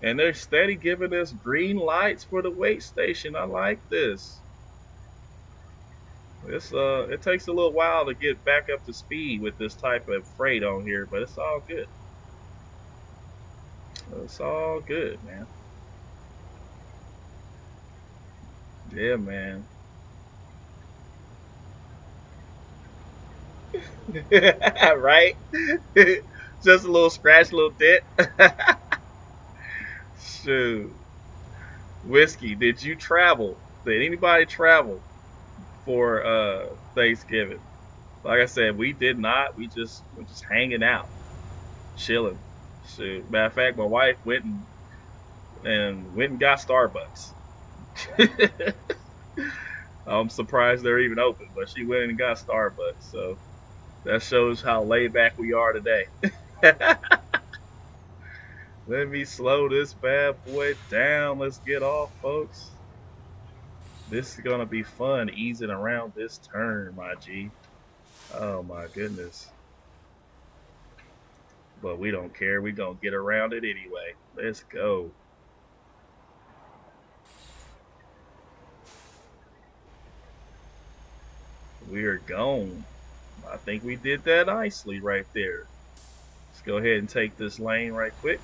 And they're steady giving us green lights for the wait station. I like this. It takes a little while to get back up to speed with this type of freight on here, but it's all good. It's all good, man. Yeah, man. Right? Just a little scratch, a little dent. Shoot. Whiskey, did you travel? Did anybody travel for Thanksgiving? Like I said, we did not. We're just hanging out, chilling. Shoot. Matter of fact, my wife went and got Starbucks. I'm surprised they're even open, but she went and got Starbucks. So that shows how laid back we are today. Let me slow this bad boy down. Let's get off, folks. This is gonna be fun easing around this turn, my G. Oh my goodness. But we don't care. We gonna get around it anyway. Let's go. We're gone. I think we did that nicely right there. Let's go ahead and take this lane right quick.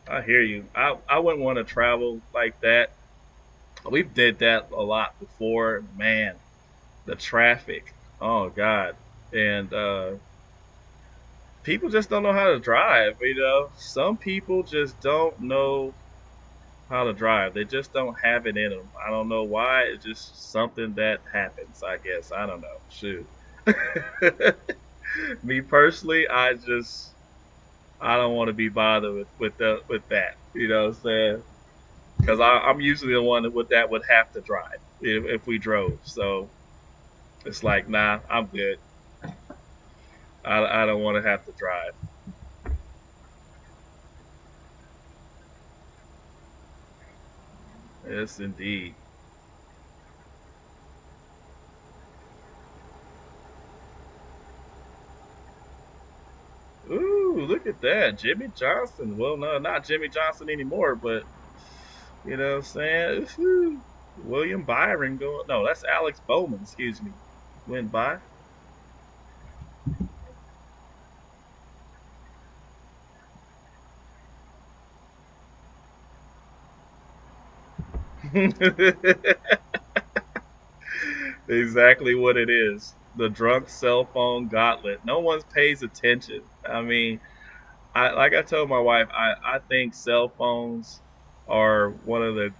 I hear you. I wouldn't want to travel like that. We've did that a lot before. Man, the traffic. Oh God. And people just don't know how to drive, you know. Some people just don't know how to drive. They just don't have it in them. I don't know why. It's just something that happens, I guess. I don't know. Shoot. Me personally, I don't want to be bothered with that. You know what I'm saying? Because I'm usually the one that would have to drive if we drove. So it's like, nah, I'm good. I don't want to have to drive. Yes, indeed. Ooh, look at that, Jimmy Johnson. Well, no, not Jimmy Johnson anymore, but you know what I'm saying. Whew. William Byron going. No, that's Alex Bowman. Excuse me. Went by. Exactly what it is. The drunk cell phone gauntlet. No one pays attention. I mean, I like I told my wife, I think cell phones are one of the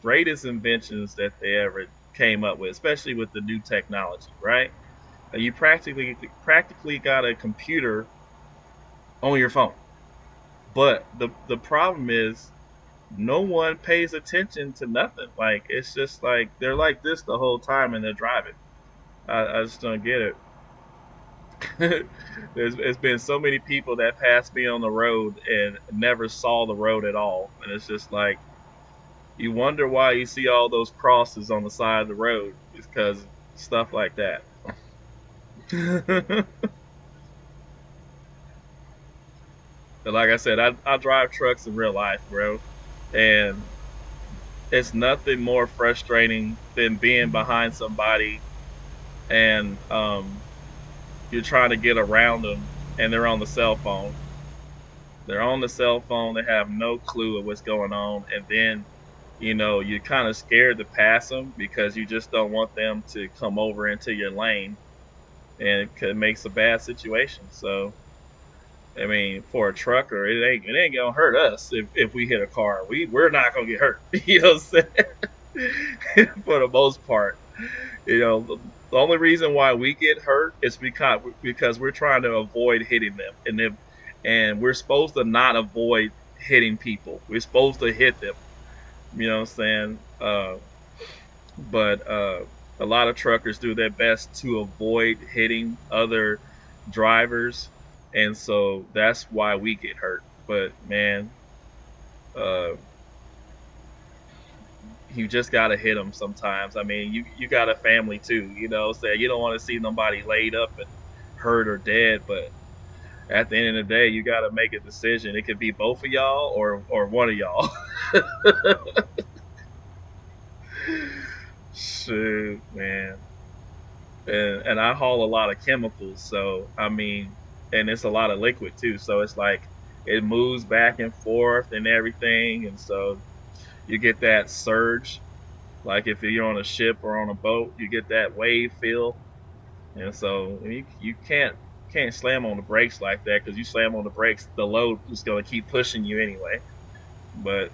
greatest inventions that they ever came up with, especially with the new technology, right? You practically got a computer on your phone. But the problem is no one pays attention to nothing. Like it's just like they're like this the whole time and they're driving. I just don't get it. There's been so many people that passed me on the road and never saw the road at all, and it's just like you wonder why you see all those crosses on the side of the road. It's because stuff like that. But like I said, I drive trucks in real life, bro, and it's nothing more frustrating than being behind somebody and you're trying to get around them and they're on the cell phone. They're on the cell phone. They have no clue of what's going on, and then you're kind of scared to pass them because you just don't want them to come over into your lane, and it makes a bad situation. So I mean, for a trucker, it ain't gonna hurt us if we hit a car. We're not gonna get hurt. You know what I'm saying? For the most part, the only reason why we get hurt is because we're trying to avoid hitting them, and we're supposed to not avoid hitting people. We're supposed to hit them. You know what I'm saying? But a lot of truckers do their best to avoid hitting other drivers, and so that's why we get hurt. But man, uh, you just gotta hit them sometimes. I mean, you got a family too, so you don't want to see nobody laid up and hurt or dead. But at the end of the day, you got to make a decision. It could be both of y'all or one of y'all. Shoot, man. And I haul a lot of chemicals, so I mean, and it's a lot of liquid too. So it's like it moves back and forth and everything, and so you get that surge. Like if you're on a ship or on a boat, you get that wave feel, and so you can't slam on the brakes like that because you slam on the brakes, the load is going to keep pushing you anyway. But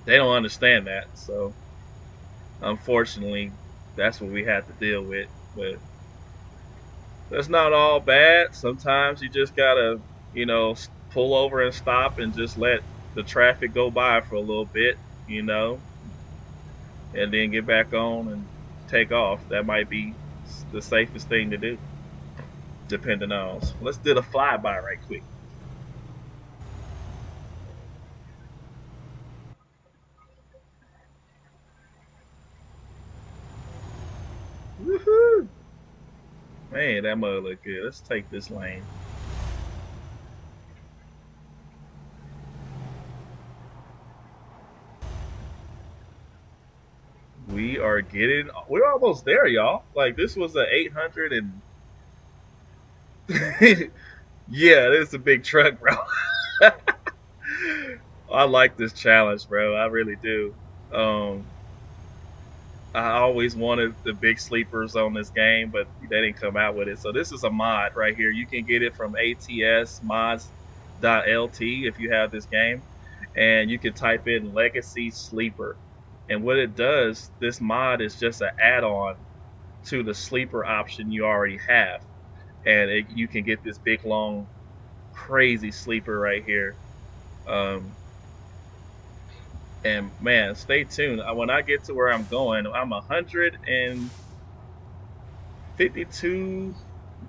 they don't understand that, so unfortunately, that's what we had to deal with. But that's not all bad. Sometimes you just gotta, pull over and stop and just let the traffic go by for a little bit, you know, and then get back on and take off. That might be the safest thing to do, depending on. So let's do the flyby right quick. Woohoo! Man, that mud look good. Let's take this lane. We're almost there, y'all. Like this was a 800 and yeah, this is a big truck, bro. I like this challenge, bro. I really do. Um, I always wanted the big sleepers on this game, but they didn't come out with it. So this is a mod right here. You can get it from ATS mods.lt if you have this game, and you can type in Legacy Sleeper. And what it does, this mod is just an add-on to the sleeper option you already have, and you can get this big long crazy sleeper right here. Um, And man, stay tuned. When I get to where I'm going, I'm 152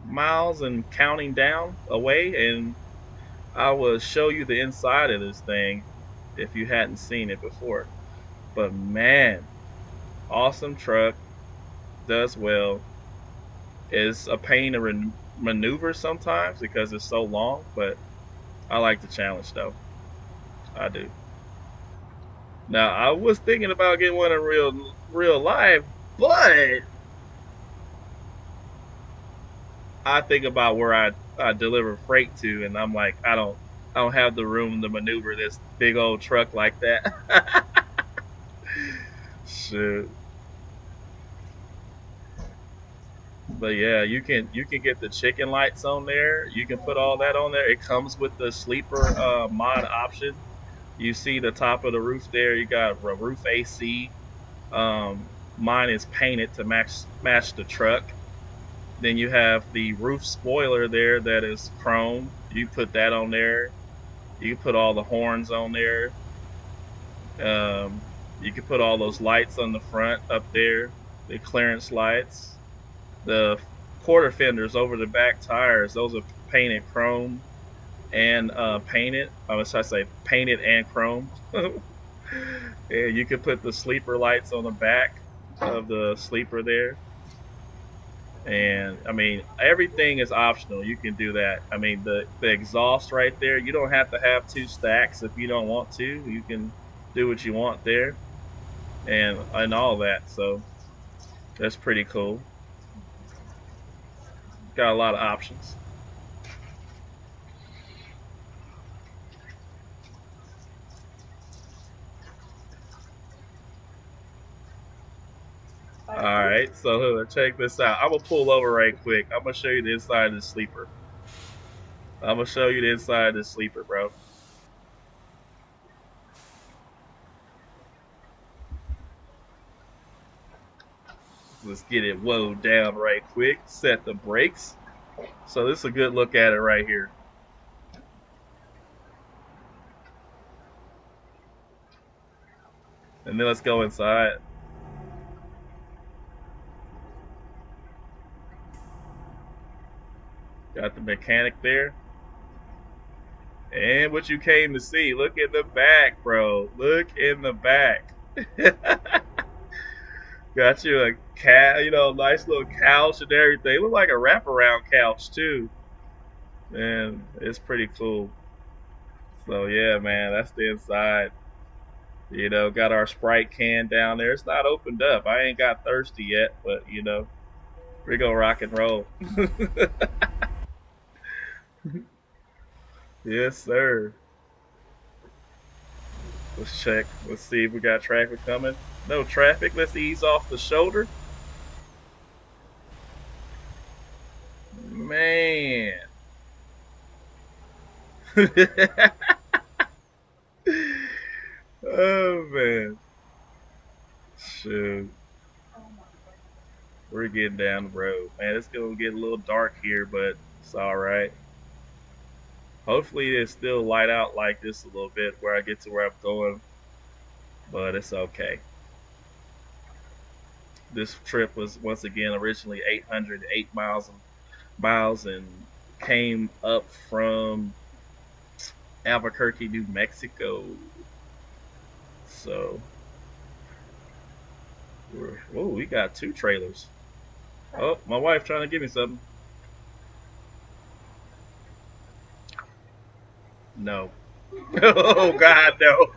miles and counting down away, and I will show you the inside of this thing if you hadn't seen it before. But man, awesome truck, does well. It's a pain to maneuver sometimes because it's so long, but I like the challenge though. I do. Now I was thinking about getting one in real life, but I think about where I deliver freight to, and I'm like, I don't have the room to maneuver this big old truck like that. Shit. But yeah, you can get the chicken lights on there. You can put all that on there. It comes with the sleeper mod option. You see the top of the roof there. You got a roof AC. Mine is painted to match the truck. Then you have the roof spoiler there that is chrome. You put that on there. You can put all the horns on there. Um, you can put all those lights on the front up there, the clearance lights. The quarter fenders over the back tires, those are painted chrome and painted. Should I say painted and chrome? And you could put the sleeper lights on the back of the sleeper there. And I mean, everything is optional. You can do that. I mean, the exhaust right there, you don't have to have two stacks if you don't want to. You can do what you want there, and all that. So that's pretty cool. Got a lot of options. All right, so check this out. I'm gonna pull over right quick. I'm gonna show you the inside of the sleeper. I'm gonna show you the inside of the sleeper, bro. Let's get it woed down right quick. Set the brakes. So this is a good look at it right here. And then let's go inside. Got the mechanic there. And what you came to see. Look in the back, bro. Look in the back. Got you a cat, nice little couch and everything. Look like a wraparound couch too. And it's pretty cool. So yeah, man, that's the inside. Got our Sprite can down there. It's not opened up. I ain't got thirsty yet, but we go rock and roll. Yes, sir. Let's check. Let's see if we got traffic coming. No traffic. Let's ease off the shoulder. Man. Oh man. Shoot. We're getting down the road. Man, it's gonna get a little dark here, but it's alright. Hopefully it still light out like this a little bit where I get to where I'm going. But it's okay. This trip was once again originally 808 miles and came up from Albuquerque, New Mexico. So we got two trailers. Oh, my wife trying to give me something. No. Oh God, no.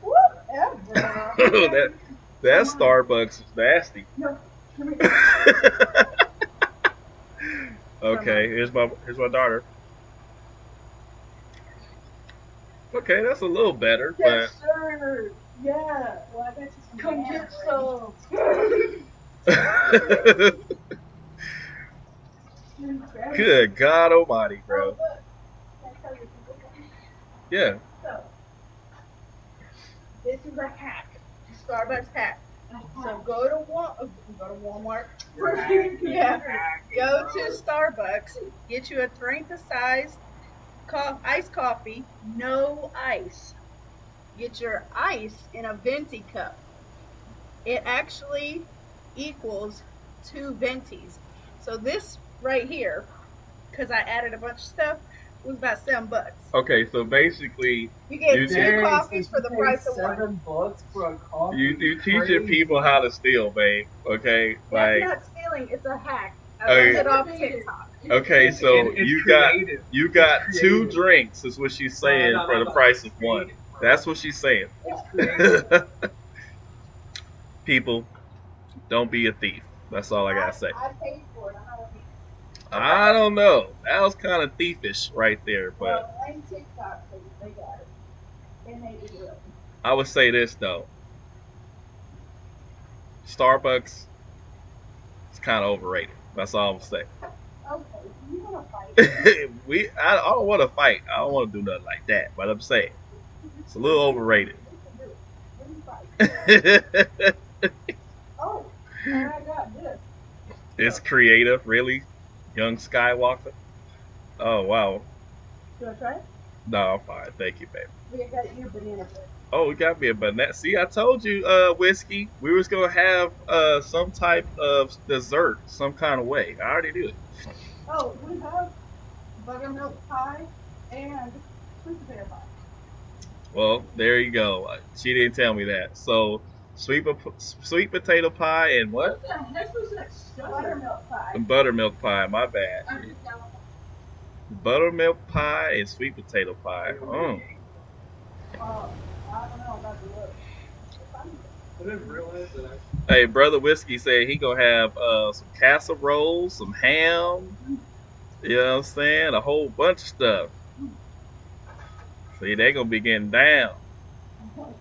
Whatever. that Starbucks is nasty. No. Okay, here's my daughter. Okay, that's a little better, Yes, sir. Yeah. Well, I bet you some. Come get some. but good God Almighty, bro. Yeah. So, this is a hack, Starbucks hack. So go to Walmart. Yeah. Go to Starbucks. Get you a drink-sized iced coffee. No ice. Get your ice in a venti cup. It actually equals two ventis. So this right here, because I added a bunch of stuff, was about $7. Okay, so basically, You get two Dang, coffees so for you the pay price of one. $7 for a coffee. you teaching people how to steal, babe. Okay, That's like not stealing; it's a hack. I Okay. learned it off TikTok. okay, so It's you creative. got It's two creative. drinks, is what she's saying, No, for the no. price of It's one. creative, bro. That's what she's saying. It's creative. People, don't be a thief. That's all I gotta say. I paid for it. I'm not a thief. I don't know. That was kind of thiefish right there, but Well, blame TikTok, please. They got it. They made it real. I would say this though: Starbucks is kind of overrated. That's all I'm gonna say. Okay, you want to fight? I don't want to fight. I don't want to do nothing like that. But I'm saying it's a little overrated. Let me fight. Oh, and I got this. It's creative, really. Young Skywalker. Oh wow. You want to try it? No, I'm fine. Thank you, babe. We got your banana bread. Oh, we got me a banana. See, I told you, whiskey. We was gonna have some type of dessert, some kind of way. I already knew it. Oh, we have buttermilk pie and sweet potato pie. Well, there you go. She didn't tell me that. So sweet potato pie and what? What the heck was that stuff? Buttermilk pie. Buttermilk pie. My bad. Buttermilk pie and sweet potato pie. Oh. I don't know about the look. I didn't realize that Hey, brother whiskey said he gonna have some casseroles, some ham. You know what I'm saying? A whole bunch of stuff. See, they gonna be getting down. What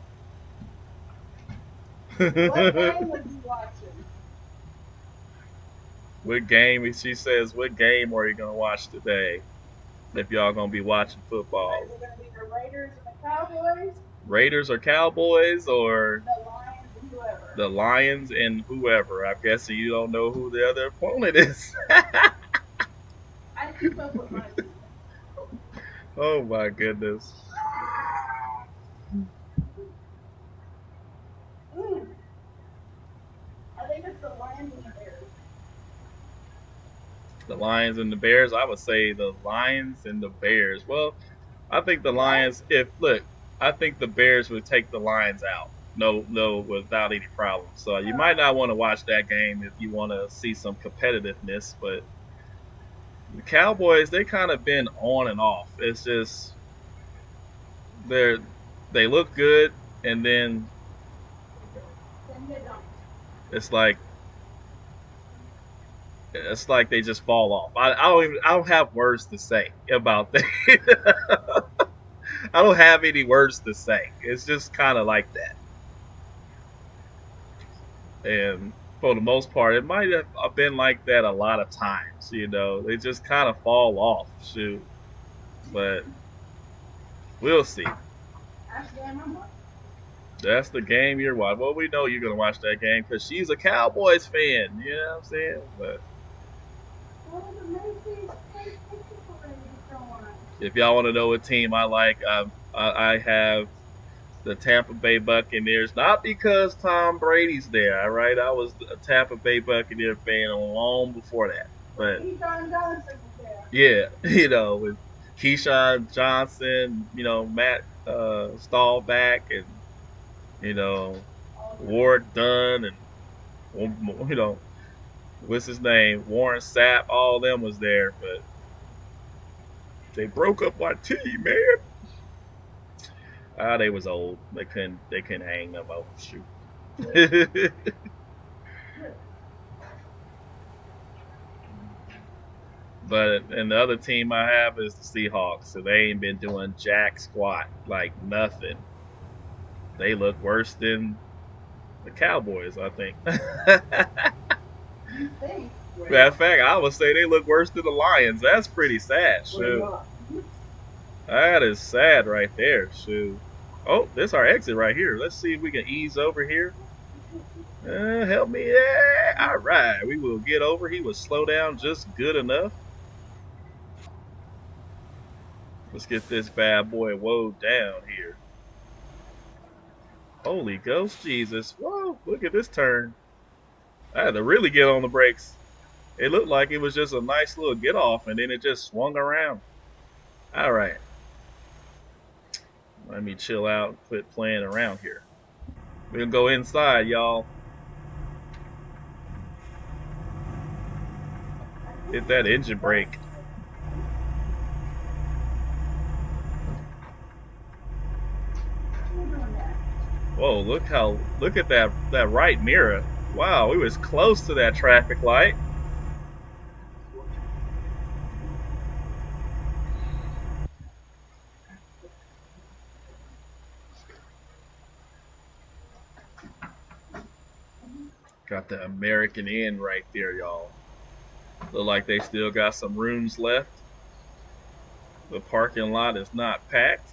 game was you watching? What game? She says, what game are you gonna watch today? If y'all gonna be watching football, Is it gonna be the Raiders and the Cowboys? Raiders or Cowboys or The Lions and whoever. the Lions and whoever. I'm guessing you don't know who the other opponent is. I keep up with my team. Oh my goodness. I think it's the Lions and the Bears. The Lions and the Bears. I would say the Lions and the Bears. Well, I think the Lions. I think the Bears would take the Lions out. No, without any problem. So you might not want to watch that game if you want to see some competitiveness. But the Cowboys, they kind of been on and off. It's just they look good, and then it's like they just fall off. I don't have words to say about that. I don't have any words to say. It's just kind of like that. And for the most part, it might have been like that a lot of times. You know, they just kind of fall off. Shoot, but we'll see. That's the game you're watching. Well, we know you're gonna watch that game because she's a Cowboys fan. You know what I'm saying? But if y'all want to know what team I like, I have the Tampa Bay Buccaneers. Not because Tom Brady's there, all right? I was a Tampa Bay Buccaneer fan long before that. But yeah, you know, with Keyshawn Johnson, you know, Matt Staubach, and you know, Ward Dunn, and you know, what's his name, Warren Sapp, all of them was there, but they broke up our team, man. They was old. They couldn't hang no more. Shoot. But and the other team I have is the Seahawks, so they ain't been doing jack squat, like nothing. They look worse than the Cowboys, I think. Matter of fact, I would say they look worse than the Lions. That's pretty sad. Shoot. That is sad right there. Shoot. Oh, this is our exit right here. Let's see if we can ease over here. Help me. Yeah. All right. We will get over. He will slow down just good enough. Let's get this bad boy woed down here. Holy ghost Jesus. Whoa, look at this turn. I had to really get on the brakes. It looked like it was just a nice little get off, and then it just swung around. All right, let me chill out and quit playing around here. We're gonna go inside, y'all. Hit that engine brake. Whoa, look at that right mirror. Wow, we was close to that traffic light. Got the American Inn right there, y'all. Look like they still got some rooms left. The parking lot is not packed.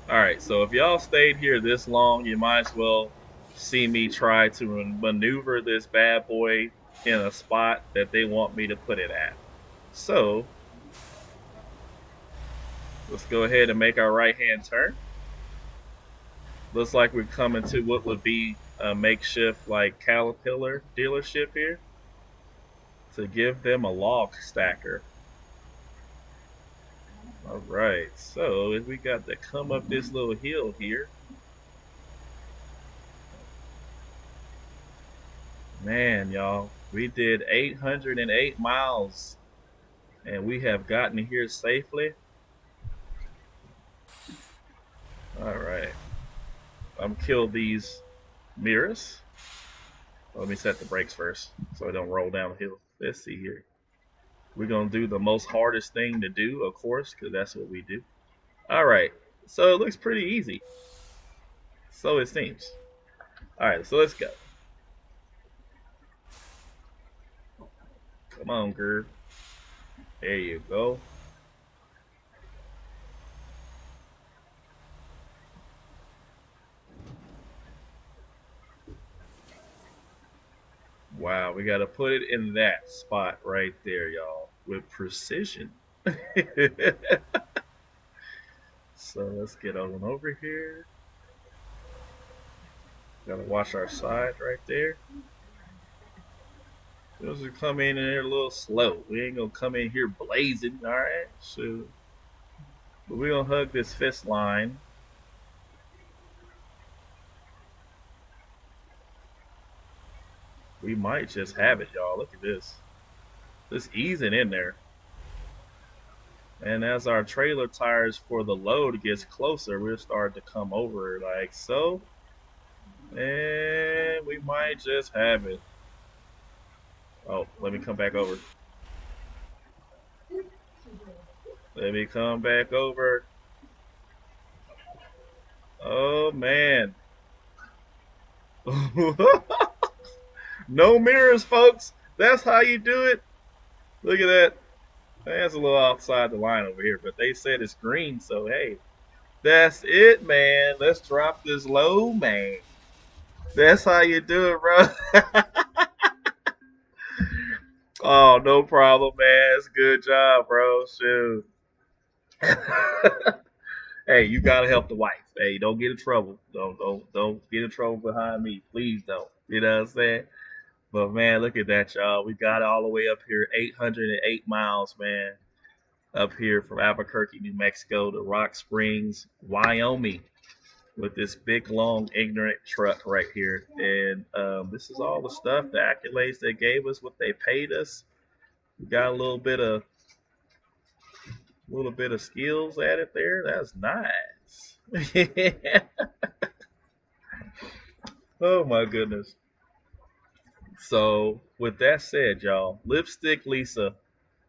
Alright, so if y'all stayed here this long, you might as well see me try to maneuver this bad boy in a spot that they want me to put it at. So, let's go ahead and make our right hand turn. Looks like we're coming to what would be a makeshift like Caterpillar dealership here to give them a log stacker. Alright, so if we got to come up this little hill here. Man, y'all, we did 808 miles and we have gotten here safely. Alright, I'm kill these mirrors. Let me set the brakes first so I don't roll downhill. Let's see here. We're going to do the most hardest thing to do, of course, because that's what we do. Alright, so it looks pretty easy. So it seems. Alright, so let's go. Come on, girl. There you go. Wow, we got to put it in that spot right there, y'all, with precision. So let's get on over here. Gotta watch our side right there. Those are come in there a little slow. We ain't gonna come in here blazing, alright? So, but we're gonna hug this fist line. We might just have it, y'all. Look at this. Just easing in there. And as our trailer tires for the load gets closer, we'll start to come over like so. And we might just have it. Oh, let me come back over. Let me come back over. Oh, man. No mirrors, folks. That's how you do it. Look at that. That's a little outside the line over here, but they said it's green, so hey. That's it, man. Let's drop this low, man. That's how you do it, bro. Oh, no problem, man. It's a good job, bro. Shoot. Hey, you gotta help the wife. Hey, don't get in trouble. Don't get in trouble behind me. Please don't. You know what I'm saying? But man, look at that, y'all. We got all the way up here, 808 miles, man. Up here from Albuquerque, New Mexico to Rock Springs, Wyoming, with this big, long, ignorant truck right here. And this is all the stuff, the accolades they gave us, what they paid us. We got a little bit of skills added there. That's nice. Oh my goodness. So with that said, y'all, Lipstick Lisa,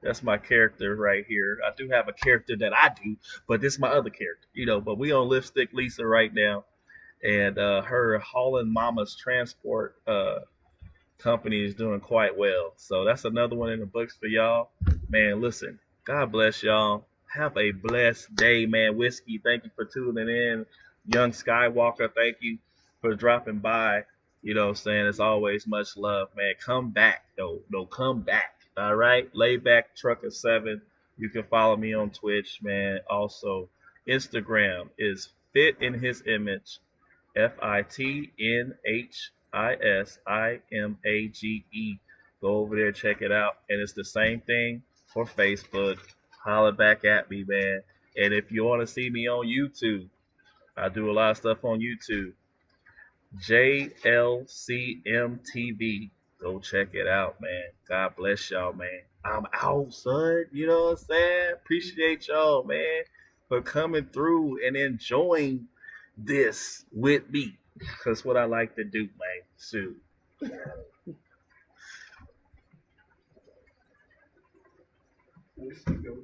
that's my character right here. I do have a character that I do, but this is my other character, you know. But we on Lipstick Lisa right now, and her hauling mama's transport company is doing quite well. So that's another one in the books for y'all. Man, listen, God bless y'all. Have a blessed day, man. Whiskey, thank you for tuning in. Young Skywalker, thank you for dropping by. You know what I'm saying? It's always much love, man. Come back, though. No, come back. All right? Lay back, Trucker 7. You can follow me on Twitch, man. Also, Instagram is Fit in His Image. FITNHISIMAGE. ISIMAGE. Go over there, check it out. And it's the same thing for Facebook. Holler back at me, man. And if you want to see me on YouTube, I do a lot of stuff on YouTube. JLCMTV. Go check it out, man. God bless y'all, man. I'm out, son. You know what I'm saying? Appreciate y'all, man, for coming through and enjoying this with me. That's what I like to do, man. Shoot. We still go.